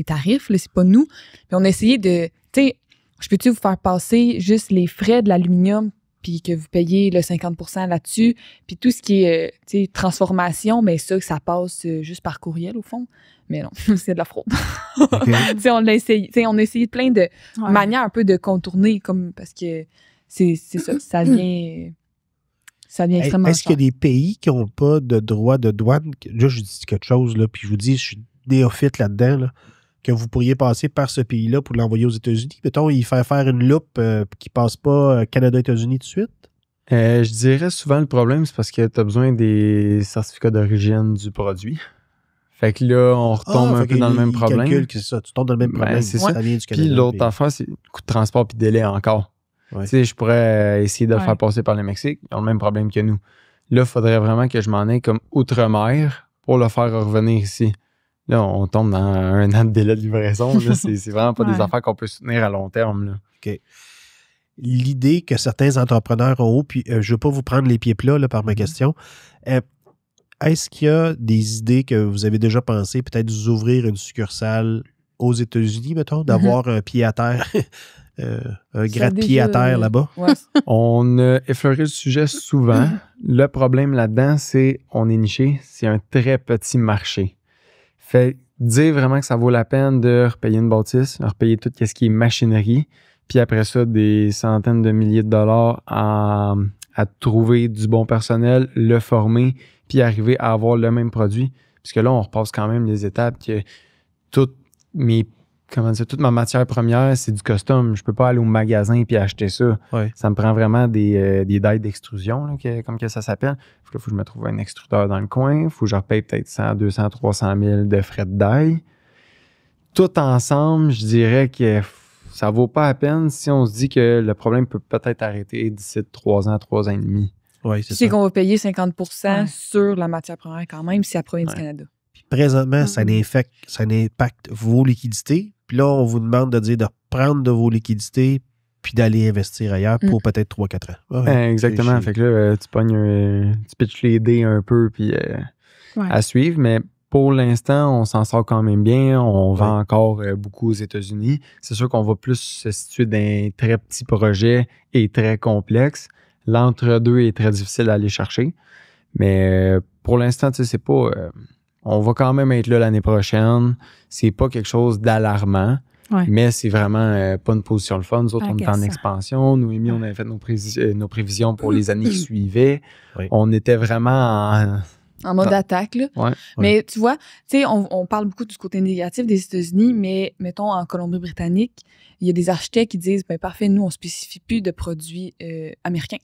tarifs, là, c'est pas nous. Puis on a essayé de, je peux-tu vous faire passer juste les frais de l'aluminium puis que vous payez le 50% là-dessus, puis tout ce qui est transformation, mais ça passe juste par courriel, au fond. Mais non, c'est de la fraude. Okay. On a essayé plein de manières un peu de contourner, comme parce que c'est ça, ça devient extrêmement Est-ce qu'il y a des pays qui n'ont pas de droit de douane? Là, je dis quelque chose, là, puis je vous dis, je suis néophyte là-dedans, là, que vous pourriez passer par ce pays-là pour l'envoyer aux États-Unis. Mettons, il fait faire une loupe qui ne passe pas Canada-États-Unis tout de suite? Je dirais souvent le problème, c'est parce que tu as besoin des certificats d'origine du produit. Fait que là, on retombe un peu dans le même problème. Calcule que c'est ça, tu tombes dans le même problème. C'est ça. Ça vient du Canada. Puis l'autre affaire, c'est le coût de transport puis délai encore. Ouais. Tu sais, je pourrais essayer de le faire passer par le Mexique. Ils ont le même problème que nous. Là, il faudrait vraiment que je m'en aille comme outre-mer pour le faire revenir ici. Là, on tombe dans un an de délai de livraison. Là, c'est vraiment pas des affaires qu'on peut soutenir à long terme. Là. OK. L'idée que certains entrepreneurs ont, puis je ne veux pas vous prendre les pieds plats là, par ma question, est-ce qu'il y a des idées que vous avez déjà pensé, peut-être d'ouvrir une succursale aux États-Unis, mettons, d'avoir un pied à terre, un gratte-pied à terre là-bas? Ouais. On a effleuré le sujet souvent. Le problème là-dedans, c'est on est niché, c'est un très petit marché. Fait dire vraiment que ça vaut la peine de repayer une bâtisse, de repayer tout ce qui est machinerie, puis après ça, des centaines de milliers de dollars à trouver du bon personnel, le former, puis arriver à avoir le même produit. Puisque là, on repasse quand même les étapes que toute ma matière première, c'est du custom. Je peux pas aller au magasin puis acheter ça. Ouais. Ça me prend vraiment des dailles d'extrusion, là, comme que ça s'appelle. Il faut que je me trouve un extrudeur dans le coin. Il faut que je repaye peut-être 100, 200, 300 000 de frais de daille. Tout ensemble, je dirais que ça vaut pas la peine si on se dit que le problème peut peut-être arrêter d'ici 3 ans, 3 ans et demi. Oui, c'est ça. C'est qu'on va payer 50% sur la matière première quand même si elle provient du Canada. Puis présentement, ça impacte vos liquidités. Puis là, on vous demande de prendre de vos liquidités puis d'aller investir ailleurs pour peut-être 3-4 ans. Ouais, exactement. Fait que là, tu pitches les dés un peu puis à suivre, mais pour l'instant, on s'en sort quand même bien. On vend encore beaucoup aux États-Unis. C'est sûr qu'on va plus se situer dans un très petit projet et très complexe. L'entre-deux est très difficile à aller chercher. Mais pour l'instant, tu sais, c'est pas... on va quand même être là l'année prochaine. C'est pas quelque chose d'alarmant. Ouais. Mais c'est vraiment pas une position le fun. Nous autres, on est en expansion. Noémie, on avait fait nos prévisions pour les années qui suivaient. Oui. On était vraiment en mode attaque, là. Ouais, mais tu vois, tu sais, on parle beaucoup du côté négatif des États-Unis, mais mettons en Colombie-Britannique, il y a des architectes qui disent, ben parfait, nous, on spécifie plus de produits américains.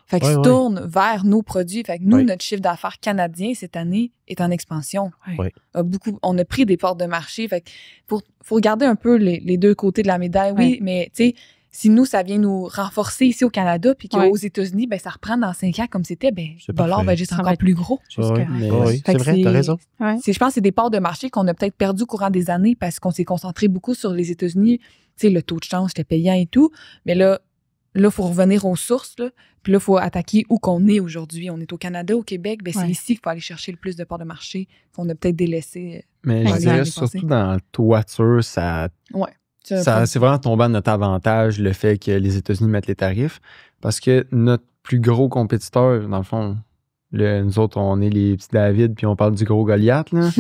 Fait qu'ils se tournent vers nos produits. Fait que nous, notre chiffre d'affaires canadien cette année est en expansion. On a pris des portes de marché. Fait que faut regarder un peu les deux côtés de la médaille. Oui, mais tu sais, si nous, ça vient nous renforcer ici au Canada, puis qu'aux États-Unis, ben ça reprend dans 5 ans comme c'était, ben le dollar va être encore plus gros. C'est vrai, t'as raison. Je pense que c'est des parts de marché qu'on a peut-être perdu au courant des années parce qu'on s'est concentré beaucoup sur les États-Unis. Tu sais, le taux de change était payant et tout. Mais là, il faut revenir aux sources, là. Puis là, il faut attaquer où qu'on est aujourd'hui. On est au Canada, au Québec. Ben, c'est ici qu'il faut aller chercher le plus de parts de marché qu'on a peut-être délaissé. Mais je dirais surtout dans la toiture, c'est vraiment tombé à notre avantage le fait que les États-Unis mettent les tarifs. Parce que notre plus gros compétiteur, dans le fond, nous autres, on est les petits David, puis on parle du gros Goliath. Là.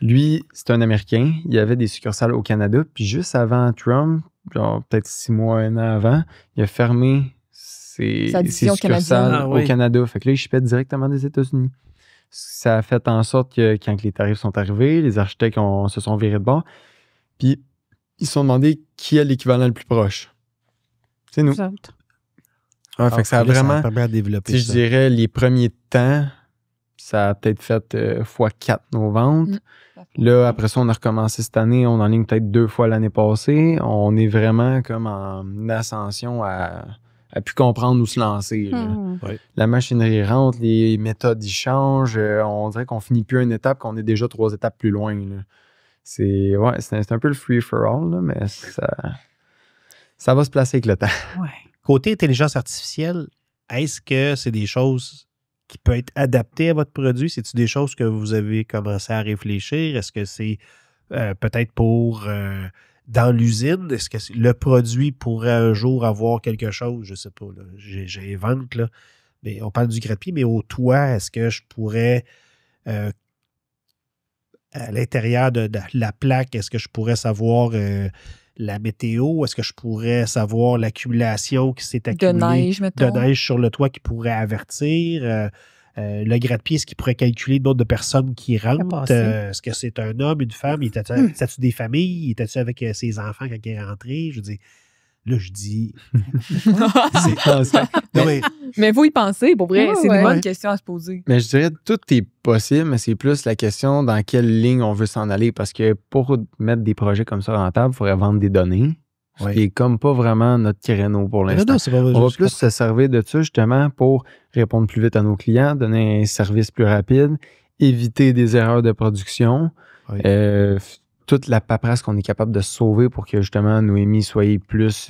Lui, c'est un Américain. Il y avait des succursales au Canada. Puis juste avant Trump, genre peut-être 6 mois, 1 an avant, il a fermé ses succursales au Canada. Fait que là, il shippait directement des États-Unis. Ça a fait en sorte que quand les tarifs sont arrivés, les architectes se sont virés de bord. Puis, ils se sont demandé qui a l'équivalent le plus proche. C'est nous. Fait que ça a vraiment... Ça développer je dirais, les premiers temps, ça a peut-être fait x4 nos ventes. Là, après ça, on a recommencé cette année. On en ligne peut-être 2 fois l'année passée. On est vraiment comme en ascension à a pu comprendre où se lancer. Là. Ouais. La machinerie rentre, les méthodes y changent. On dirait qu'on finit plus une étape, qu'on est déjà 3 étapes plus loin. Là. C'est un peu le free-for-all, là, mais ça va se placer avec le temps. Ouais. Côté intelligence artificielle, est-ce que c'est des choses qui peuvent être adaptées à votre produit? C'est-tu des choses que vous avez commencé à réfléchir? Est-ce que c'est peut-être pour dans l'usine? Est-ce que le produit pourrait un jour avoir quelque chose? Je ne sais pas, là, j'invente, là. Mais on parle du gratte-pied, mais au toit, est-ce que je pourrais à l'intérieur de la plaque, est-ce que je pourrais savoir la météo? Est-ce que je pourrais savoir l'accumulation qui s'est accumulée De neige, mettons. de neige sur le toit qui pourrait avertir? Le gratte-pied, est-ce qu'il pourrait calculer le nombre de personnes qui rentrent? Est-ce que c'est un homme, une femme? Était-tu des familles? Était-tu avec ses enfants quand il est rentré? Je veux dire, là, je dis... Mais vous y pensez, pour vrai, c'est des bonnes Ouais. questions à se poser. Mais je dirais tout est possible, mais c'est plus la question dans quelle ligne on veut s'en aller. Parce que pour mettre des projets comme ça rentables, il faudrait vendre des données. Ce Ouais. qui est comme pas vraiment notre créneau pour l'instant. Non, c'est pas On va plus se servir de ça justement pour répondre plus vite à nos clients, donner un service plus rapide, éviter des erreurs de production, Oui. toute la paperasse qu'on est capable de sauver pour que justement Noémie soit plus,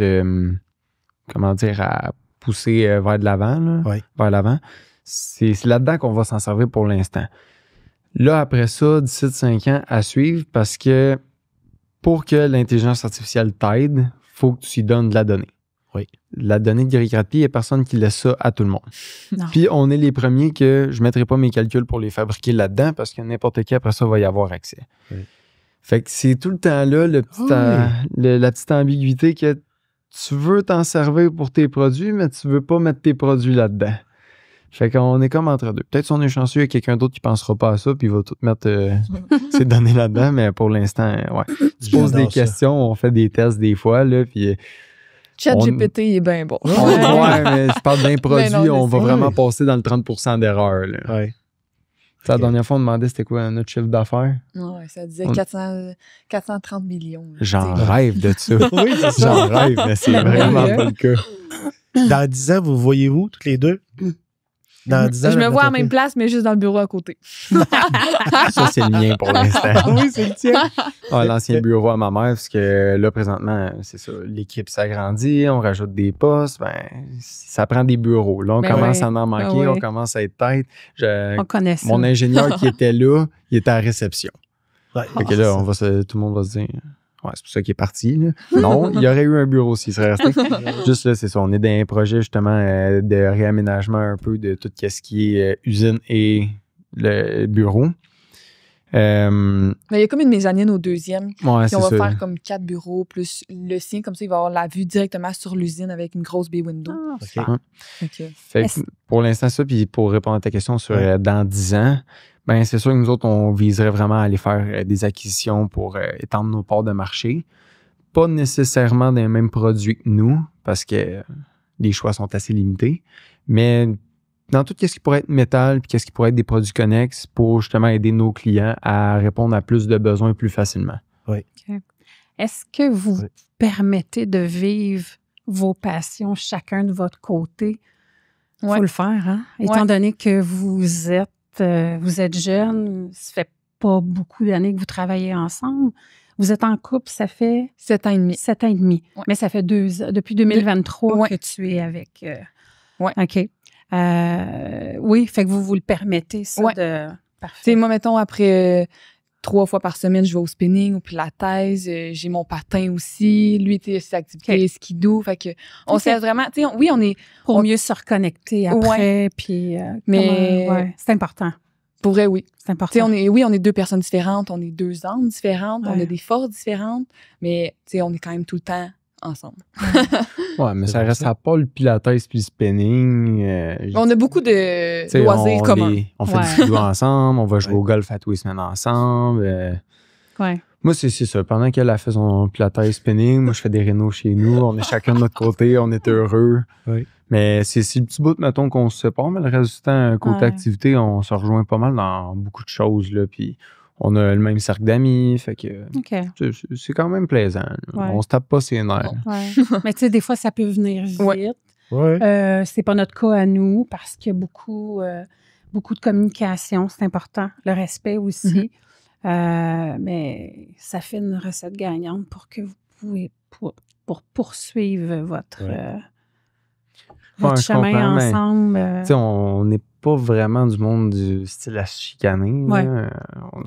comment dire, à pousser vers de l'avant, là, Oui. vers l'avant. C'est là-dedans qu'on va s'en servir pour l'instant. Là, après ça, d'ici 5 ans, à suivre, parce que pour que l'intelligence artificielle t'aide, il faut que tu y donnes de la donnée. Oui. La donnée de gratte-pied, il n'y a personne qui laisse ça à tout le monde. Non. Puis, on est les premiers que je ne mettrai pas mes calculs pour les fabriquer là-dedans parce que n'importe qui, après ça, va y avoir accès. Oui. Fait que c'est tout le temps là la petite ambiguïté que tu veux t'en servir pour tes produits, mais tu ne veux pas mettre tes produits là-dedans. Fait qu'on est comme entre deux. Peut-être si on est chanceux, il y a quelqu'un d'autre qui ne pensera pas à ça, puis il va tout mettre ses données là-dedans, mais pour l'instant, ouais. Tu poses des questions, on fait des tests des fois, là, puis... ChatGPT est bien bon. Ouais, mais je parle d'un produit, non, on va c'est- vraiment passer dans le 30% d'erreur. Là. Ouais. La dernière fois, on demandait c'était quoi notre chiffre d'affaires. Ouais, ça disait On- 430 millions. là, J'en tu sais. rêve de ça. Oui, c'est ça. J'en rêve, mais c'est vraiment pas le cas. Dans 10 ans, vous voyez-vous, toutes les deux? Dans 10 ans, Je me dans vois à la votre même place, mais juste dans le bureau à côté. Ça, c'est le mien pour l'instant. Oui, c'est le tien. Ah, l'ancien bureau à ma mère, parce que là, présentement, c'est ça, l'équipe s'agrandit, on rajoute des postes, ben, ça prend des bureaux. Là, on Ben commence ouais. à en manquer, Ben ouais. on commence à être tête. On connaît ça. Mon ingénieur qui était là, il était à la réception. Ouais. Fait que là, tout le monde va se dire, ouais, c'est pour ça qu'il est parti. Là. Non, il y aurait eu un bureau s'il serait resté. Juste là, c'est ça. On est dans un projet justement de réaménagement un peu de tout ce qui est usine et le bureau. Mais il y a comme une mezzanine au deuxième. Ouais, Puis c'est on va ça. faire comme 4 bureaux plus le sien. Comme ça, il va avoir la vue directement sur l'usine avec une grosse bay window. Ah, OK. super. Fait que- Fait que Est-ce- pour l'instant, ça, puis pour répondre à ta question sur Ouais. dans 10 ans, ben c'est sûr que nous autres, on viserait vraiment à aller faire des acquisitions pour étendre nos parts de marché. Pas nécessairement des mêmes produits que nous, parce que les choix sont assez limités, mais dans tout ce qui pourrait être métal, puis ce qui pourrait être des produits connexes pour justement aider nos clients à répondre à plus de besoins plus facilement. Est-ce que vous Oui. permettez de vivre vos passions chacun de votre côté? Il Ouais. faut le faire, hein? Étant donné que vous êtes jeune, ça fait pas beaucoup d'années que vous travaillez ensemble. Vous êtes en couple, ça fait 7 ans et demi. 7 ans et demi. Ouais. Mais ça fait depuis 2023 Ouais. que tu es avec... Ouais. OK. Oui, fait que vous le permettez, ça, Ouais. de... Tu sais, Parfait. moi, mettons, après 3 fois par semaine, je vais au spinning, au pilates, j'ai mon patin aussi. Lui, tu sais, ses activités skidoo. Fait que on Ok. sait vraiment, tu sais, oui, on est, Pour mieux se reconnecter après, puis... Mais- c'est important. pour vrai, oui. C'est important. Tu sais, on est 2 personnes différentes, on est 2 âmes différentes, on Ouais. a des forces différentes, mais tu sais, on est quand même tout le temps ensemble. Ouais, mais C'est ça vrai, restera pas le pilates puis le spinning. On a beaucoup de T'sais, loisirs communs. on fait Ouais. du judo ensemble, on va jouer Ouais. au golf à tous les semaines ensemble. Ouais. Moi, c'est ça. Pendant qu'elle a fait son pilates spinning, moi, je fais des rénos chez nous. On est chacun de notre côté, on est heureux. Oui. Mais c'est le petit bout, mettons, qu'on se sépare, mais le reste du temps, côté Ouais. activité, on se rejoint pas mal dans beaucoup de choses, là. Puis on a le même cercle d'amis, fait que OK. c'est quand même plaisant. Là. Ouais. On se tape pas ses nerfs. Ouais. Mais tu sais, des fois, ça peut venir vite. Ouais. Ouais. C'est pas notre cas à nous parce qu'il y a beaucoup de communication, c'est important. Le respect aussi. Mais ça fait une recette gagnante pour que vous pouvez pour poursuivre votre je chemin comprends, mais, ensemble. Tu sais, on n'est pas vraiment du monde du style à se chicaner. Ouais. Là.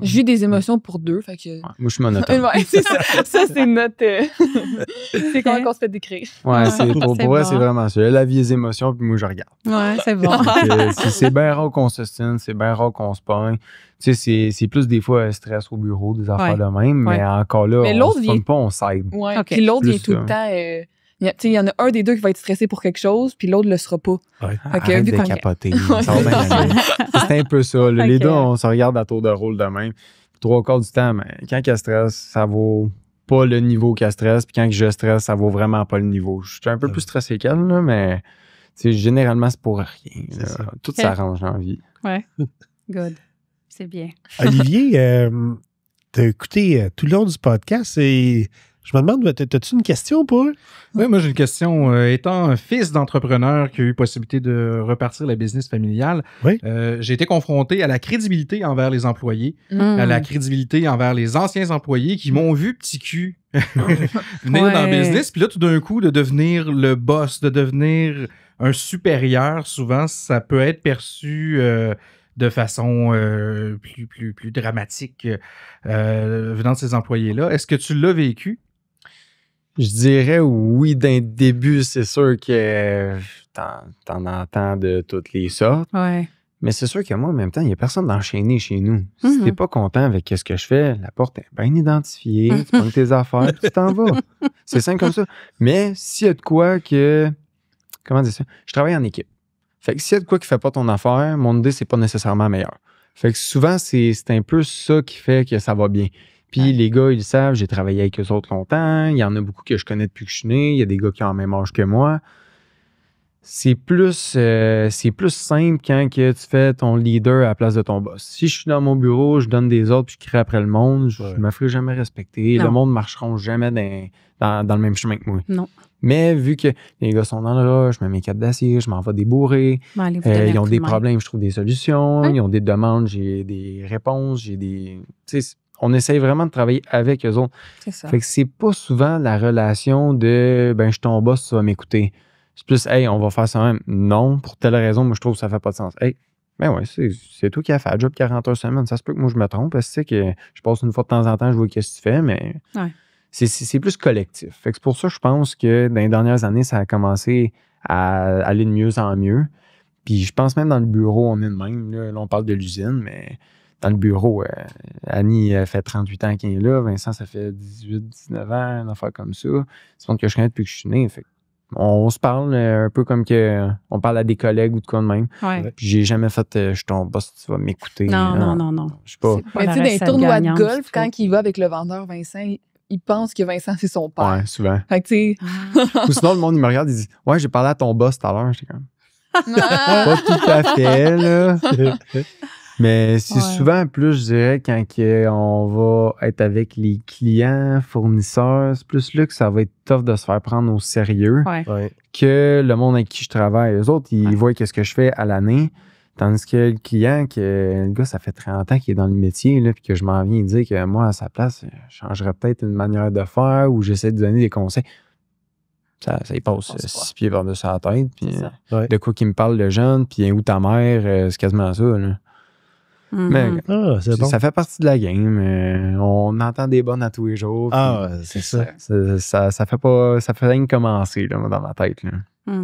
Je vis des émotions pour deux, fait que... Ouais, moi, je suis monotone. Ouais, c'est ça. Ça, c'est notre... c'est comment qu'on se fait décrire. Ouais, pour C'est vrai, bon. c'est vraiment ça. La vie des émotions, puis moi, je regarde. Ouais, c'est bon. C'est bien rare qu'on se stine, c'est bien rare qu'on se pogne. Tu sais, c'est plus des fois un stress au bureau, des affaires de même, mais encore là, mais on l'autre se pogne pas, on s'aide. Ouais. Ok. Puis l'autre Plus vient tout le ça. temps... il y en a un des deux qui va être stressé pour quelque chose, puis l'autre le sera pas. Ouais. Arrête vu de qu'on- capoter. Ça va bien aller. C'est un peu ça. là. Les Ok. deux, on se regarde à tour de rôle de même. Puis 3/4 du temps, mais quand elle stresse, ça vaut pas le niveau qu'elle stresse. Puis quand je stresse, ça vaut vraiment pas le niveau. Je suis un peu plus stressé qu'elle, là, mais tu sais, généralement, c'est pour rien. là. ça. Tout Ok. s'arrange dans la vie. Ouais. Good. C'est bien. Olivier, t'as écouté tout le long du podcast et je me demande, t'as-tu une question pour eux? Oui, moi j'ai une question. Étant un fils d'entrepreneur qui a eu possibilité de repartir la business familiale, Oui. j'ai été confronté à la crédibilité envers les employés, à la crédibilité envers les anciens employés qui m'ont vu petit cul venir dans le Ouais. business. Puis là, tout d'un coup, de devenir le boss, de devenir un supérieur, souvent, ça peut être perçu de façon plus dramatique venant de ces employés-là. Est-ce que tu l'as vécu? Je dirais oui, d'un début, c'est sûr que t'en entends de toutes les sortes. Ouais. Mais c'est sûr que moi, en même temps, il n'y a personne d'enchaîné chez nous. Si t'es pas content avec ce que je fais, la porte est bien identifiée, tu prends tes affaires, puis tu t'en vas. C'est simple comme ça. Mais s'il y a de quoi que... Comment dire ça? Je travaille en équipe. Fait que s'il y a de quoi qui fait pas ton affaire, mon idée, c'est pas nécessairement meilleur. Fait que souvent, c'est un peu ça qui fait que ça va bien. Puis les gars, ils le savent, j'ai travaillé avec eux autres longtemps. Il y en a beaucoup que je connais depuis que je suis né. Il y a des gars qui ont le même âge que moi. C'est plus simple quand que tu fais ton leader à la place de ton boss. Si je suis dans mon bureau, je donne des ordres puis je crie après le monde, je me ferai jamais respecter. Non. Le monde ne marchera jamais dans le même chemin que moi. Non. Mais vu que les gars sont dans le rush, je mets mes capes d'acier, je m'en vais débourrer. Bon, allez, vous donner Ils un ont coup des de main. problèmes, je trouve des solutions. Ouais. Ils ont des demandes, j'ai des réponses, j'ai des... Tu sais, on essaye vraiment de travailler avec eux autres. C'est ça. Fait que c'est pas souvent la relation de ben je suis ton boss, tu vas m'écouter. C'est plus hey, on va faire ça même. Non, pour telle raison, moi je trouve que ça fait pas de sens. Hey, ben ouais, c'est toi qui as fait le job 40 heures semaine. Ça se peut que moi je me trompe parce que tu sais que je passe une fois de temps en temps, je vois qu'est-ce que tu fais, mais Ouais. c'est plus collectif. Fait que c'est pour ça que je pense que dans les dernières années, ça a commencé à aller de mieux en mieux. Puis je pense même dans le bureau, on est de même. Là on parle de l'usine, mais dans le bureau, Annie elle fait 38 ans qu'elle est là. Vincent, ça fait 18, 19 ans, une affaire comme ça. C'est monde que je connais depuis que je suis né. Fait on se parle un peu comme que on parle à des collègues ou de quoi de même. Ouais. Puis j'ai jamais fait je suis ton boss, tu vas m'écouter. Non. Je sais pas. C'est pas Mais la tu sais, dans les recette tournois de gagnante, golf, je trouve. quand il va avec le vendeur Vincent, il pense que Vincent, c'est son père. Ouais, souvent. Fait que tu sais... Ou sinon, le monde, il me regarde, il dit ouais, j'ai parlé à ton boss tout à l'heure. J'étais comme Ah! pas tout à fait, là. Mais c'est Ouais. souvent plus, je dirais, quand on va être avec les clients, fournisseurs, c'est plus là que ça va être tough de se faire prendre au sérieux Ouais. Ouais. que le monde avec qui je travaille. Eux autres, ils voient qu'est-ce que je fais à l'année. Tandis que le client, le gars, ça fait 30 ans qu'il est dans le métier, là, puis que je m'en viens dire que moi, à sa place, je changerais peut-être une manière de faire ou j'essaie de donner des conseils. Ça y passe On se 6 pieds par-dessus la tête. Puis, C'est ça. Ouais. de quoi qu'il me parle de jeune, puis où ta mère, c'est quasiment ça. Là. Mais Mhm. Ah, c'est bon. ça fait partie de la game. On entend des bonnes à tous les jours. puis Ah, c'est ça. ça fait pas. Ça fait rien que commencer là, dans ma tête. Là.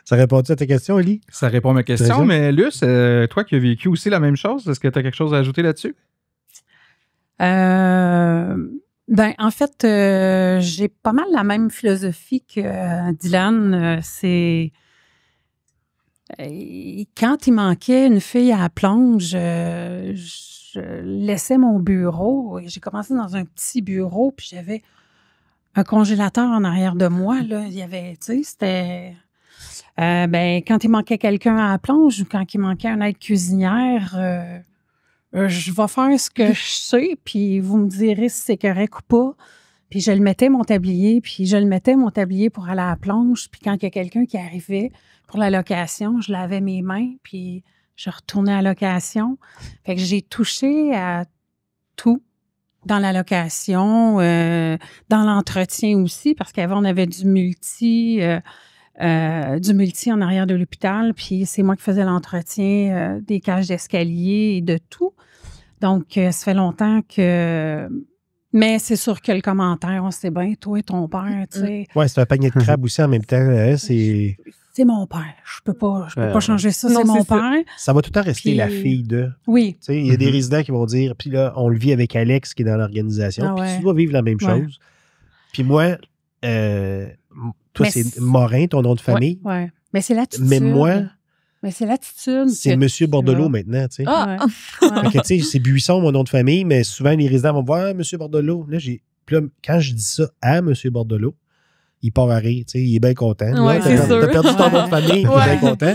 Ça répond-tu à ta question, Oli? Ça répond à ma Très question, bien. mais Luce, toi qui as vécu aussi la même chose, est-ce que tu as quelque chose à ajouter là-dessus? Ben, en fait, j'ai pas mal la même philosophie que Dylan. C'est quand il manquait une fille à la plonge, je laissais mon bureau et j'ai commencé dans un petit bureau puis j'avais un congélateur en arrière de moi. Là, il y avait, tu sais, c'était ben quand il manquait quelqu'un à la plonge ou quand il manquait un aide cuisinière. Je vais faire ce que je sais, puis vous me direz si c'est correct ou pas. Puis je le mettais, mon tablier, pour aller à la planche. Puis quand il y a quelqu'un qui arrivait pour la location, je lavais mes mains, puis je retournais à la location. Fait que j'ai touché à tout dans la location, dans l'entretien aussi, parce qu'avant, on avait du multi en arrière de l'hôpital, puis c'est moi qui faisais l'entretien des cages d'escalier et de tout. Donc, ça fait longtemps que... Mais c'est sûr que le commentaire, on sait bien, toi et ton père, tu sais... Ouais, c'est un panier de crabes aussi en même temps. C'est mon père. Je peux pas changer ça, c'est mon père. Ça va tout le temps rester Puis, la fille de... Oui. Tu sais, il y a des résidents qui vont dire... Puis là, on le vit avec Alex qui est dans l'organisation. Ah Puis ouais. tu dois vivre la même chose. Puis moi, toi, Mais c'est Morin, ton nom de famille. Ouais. Mais c'est l'attitude. Mais moi, Mais c'est l'attitude. c'est Monsieur Bordelot maintenant, tu sais. Ah! Ouais. Fait que, tu sais, c'est Buisson, mon nom de famille, mais souvent, les résidents vont me voir, Monsieur Bordelot. Là, puis là, quand je dis ça à Monsieur Bordelot, il part à rire, tu sais, il est bien content. Ouais, Là, c'est t'as sûr. perdu ton nom de famille, il est Ouais. bien content.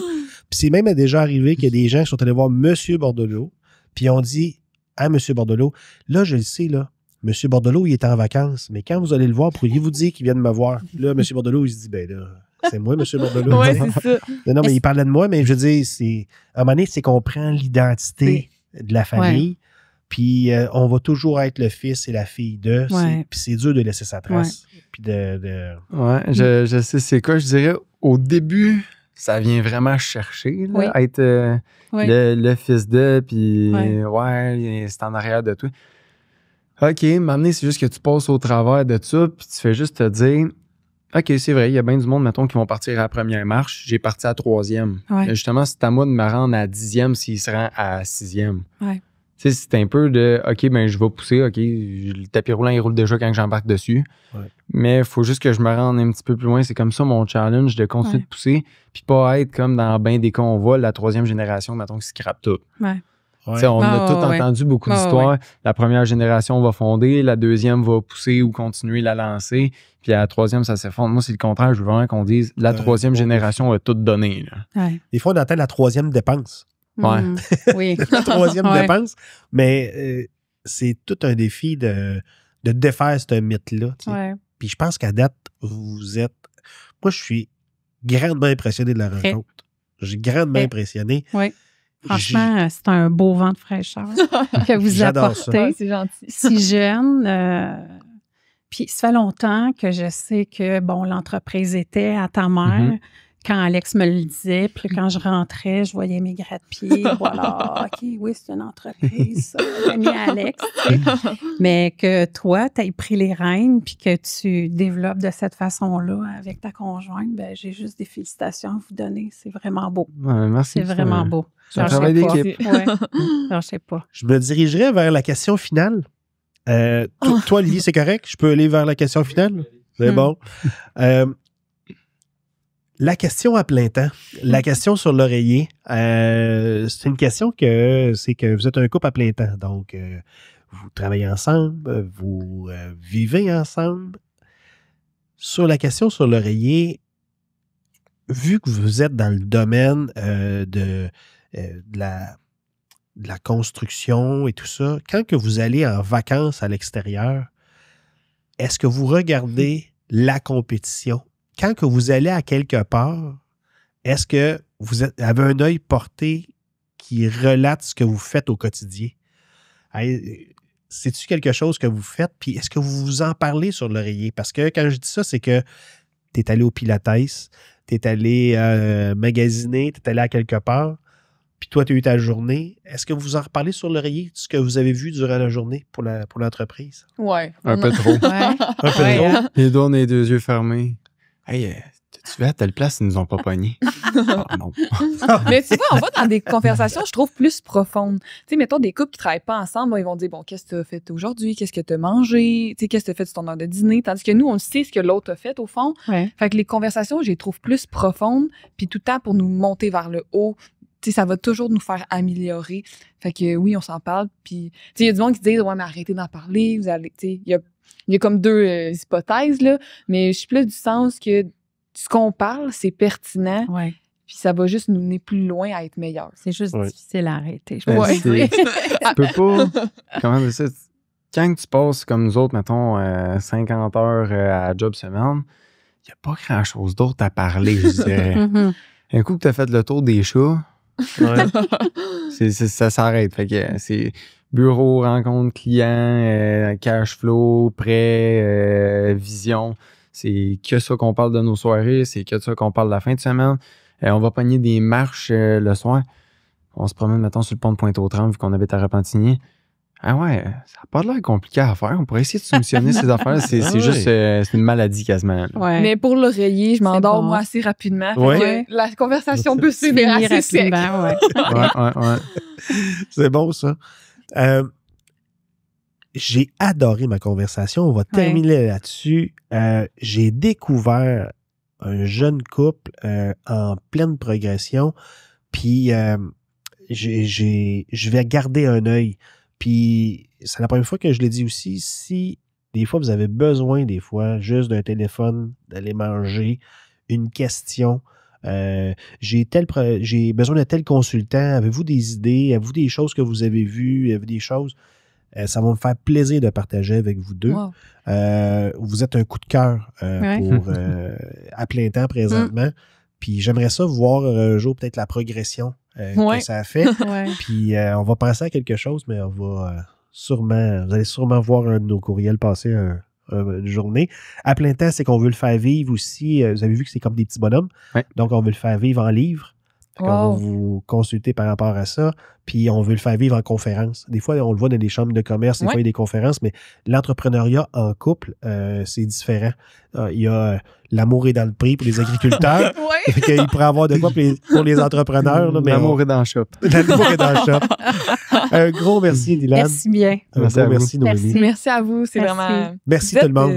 Puis c'est même déjà arrivé qu'il y a des gens qui sont allés voir Monsieur Bordelot, puis on dit à Monsieur Bordelot, là, je le sais, là, Monsieur Bordelot, il est en vacances, mais quand vous allez le voir, pourriez-vous dire qu'il vient de me voir? Là, Monsieur Bordelot, il se dit, ben là, c'est moi, Monsieur Bordelot. Ouais, c'est ça. Non, mais il parlait de moi, mais je veux dire, à un moment donné, c'est qu'on prend l'identité de la famille, puis on va toujours être le fils et la fille de, Ouais. puis c'est dur de laisser sa trace. Puis de... Ouais, je sais c'est quoi. Je dirais, au début, ça vient vraiment chercher, là, Oui. être Oui. le fils de, puis Ouais. c'est en arrière de toi. OK, m'amener, c'est juste que tu passes au travers de ça, puis tu fais juste te dire, OK, c'est vrai, il y a bien du monde, mettons, qui vont partir à la première marche. J'ai parti à la 3e. Ouais. Justement, c'est à moi de me rendre à la 10e s'il se rend à la 6e. Ouais. Tu sais, c'est un peu de, OK, ben je vais pousser, OK, le tapis roulant, il roule déjà quand j'embarque dessus. Ouais. Mais il faut juste que je me rende un petit peu plus loin. C'est comme ça mon challenge, de continuer de pousser, puis pas être comme dans bien des convois, la 3e génération, mettons, qui scrape tout. Ouais. Ouais. Tu sais, on a Ah, tout ouais. entendu beaucoup Ah, d'histoires. ouais. La première génération va fonder, la 2e va pousser ou continuer la lancer, puis à la 3e, ça s'effondre. Moi, c'est le contraire. Je veux vraiment qu'on dise la 3e bon génération a tout donné. Là. Ouais. Des fois, on entend la 3e dépense. Ouais. Oui. La 3e Ouais. dépense. Mais c'est tout un défi de défaire ce mythe-là. Tu sais. Ouais. Puis je pense qu'à date, vous êtes... Moi, je suis grandement impressionné de la Très. rencontre. J'ai grandement Très. impressionné. Oui. Franchement, c'est un beau vent de fraîcheur que vous J'adore ça. apportez. Ouais, c'est gentil. Si jeune. Puis ça fait longtemps que je sais que, bon, l'entreprise était à ta mère. Mhm. Quand Alex me le disait, puis quand je rentrais, je voyais mes gratte-pieds. Voilà, OK, oui, c'est une entreprise, ça. L'ami Alex. Tu sais. Mais que toi, tu aies pris les rênes, puis que tu développes de cette façon-là avec ta conjointe, ben j'ai juste des félicitations à vous donner. C'est vraiment beau. Ouais, merci. C'est vraiment beau. C'est un Lâchez travail pas. d'équipe. Ouais. Je sais pas. Je me dirigerai vers la question finale. Toi, Lily, c'est correct? Je peux aller vers la question finale? C'est bon. La question à plein temps, la question sur l'oreiller, c'est une question c'est que vous êtes un couple à plein temps. Donc, vous travaillez ensemble, vous vivez ensemble. Sur la question sur l'oreiller, vu que vous êtes dans le domaine de la construction et tout ça, quand que vous allez en vacances à l'extérieur, est-ce que vous regardez la compétition? Quand que vous allez à quelque part, est-ce que vous avez un œil porté qui relate ce que vous faites au quotidien? C'est-tu quelque chose que vous faites? Puis est-ce que vous vous en parlez sur l'oreiller? Parce que quand je dis ça, c'est que tu es allé au Pilates, tu es allé magasiner, tu es allé à quelque part, puis toi, tu as eu ta journée. Est-ce que vous en reparlez sur l'oreiller, ce que vous avez vu durant la journée pour l'entreprise? Ouais. Un peu trop. Ouais. Un peu Ouais, trop. hein? Les doigts, on a les 2 yeux fermés. Hey, t'as-tu vu à telle place, ils nous ont pas pognés? Ah, non. Mais tu vois, on va dans des conversations, je trouve, plus profondes. Tu sais, mettons des couples qui travaillent pas ensemble, bon, ils vont dire, bon, qu'est-ce que tu as fait aujourd'hui? Qu'est-ce que tu as mangé? Tu sais, qu'est-ce que tu as fait sur ton heure de dîner? Tandis que nous, on sait ce que l'autre a fait, au fond. Ouais. Fait que les conversations, je les trouve plus profondes, puis tout le temps pour nous monter vers le haut. Tu sais, ça va toujours nous faire améliorer. Fait que oui, on s'en parle. Puis, tu sais, il y a du monde qui dit, ouais, mais arrêtez d'en parler. Vous allez, tu sais, il y a comme 2 hypothèses, là. Mais je suis plus du sens que ce qu'on parle, c'est pertinent. Ouais. Puis ça va juste nous mener plus loin à être meilleur. C'est juste Ouais. difficile à arrêter. Je Ben, peux Ouais. dire. Tu peux pas. Comment dire ça? quand tu passes comme nous autres, mettons, 50 heures à la job semaine, il n'y a pas grand-chose d'autre à parler, je dirais. Un coup que tu as fait le tour des chats, ça s'arrête. Fait que c'est bureau, rencontre client, cash flow, prêt, vision. C'est que ça qu'on parle de nos soirées, c'est que ça qu'on parle de la fin de semaine. On va pogner des marches le soir. On se promène, mettons, sur le pont de Pointe-aux-Trembles, vu qu'on habite à Repentigny. Ah ouais, ça n'a pas l'air compliqué à faire. On pourrait essayer de soumissionner ces affaires. C'est juste c'est une maladie quasiment. Ouais. Mais pour l'oreiller, je m'endors, bon. moi, assez rapidement. Ouais. Fait que la conversation peut se finir assez sec. Ouais. C'est bon, ça. J'ai adoré ma conversation. On va terminer là-dessus. J'ai découvert un jeune couple en pleine progression. Puis, je vais garder un œil. Puis, c'est la première fois que je le dis aussi. Si, des fois, vous avez besoin, des fois, juste d'un téléphone, d'aller manger, une question, j'ai besoin de tel consultant. Avez-vous des idées? Avez-vous des choses que vous avez vues? Avez-vous des choses? Ça va me faire plaisir de partager avec vous deux. Wow. Vous êtes un coup de cœur pour à plein temps présentement. Puis j'aimerais ça voir un jour peut-être la progression que ça a fait. Puis on va penser à quelque chose, mais on va vous allez sûrement voir un de nos courriels passer une journée. À plein temps, c'est qu'on veut le faire vivre aussi. Vous avez vu que c'est comme des petits bonhommes. Ouais. Donc, on veut le faire vivre en livre. On va vous consulter par rapport à ça. Puis, on veut le faire vivre en conférence. Des fois, on le voit dans les chambres de commerce, des fois, il y a des conférences, mais l'entrepreneuriat en couple, c'est différent. Il y a l'amour est dans le prix pour les agriculteurs. Il pourrait y avoir de quoi pour les entrepreneurs. Là, mais l'amour est dans le shop. L'amour est dans le shop. Un gros merci, Dylan. Merci bien. Merci, Noémie. Merci à vous. C'est vraiment... Merci tout le monde.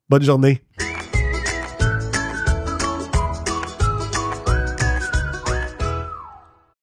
Bonne journée.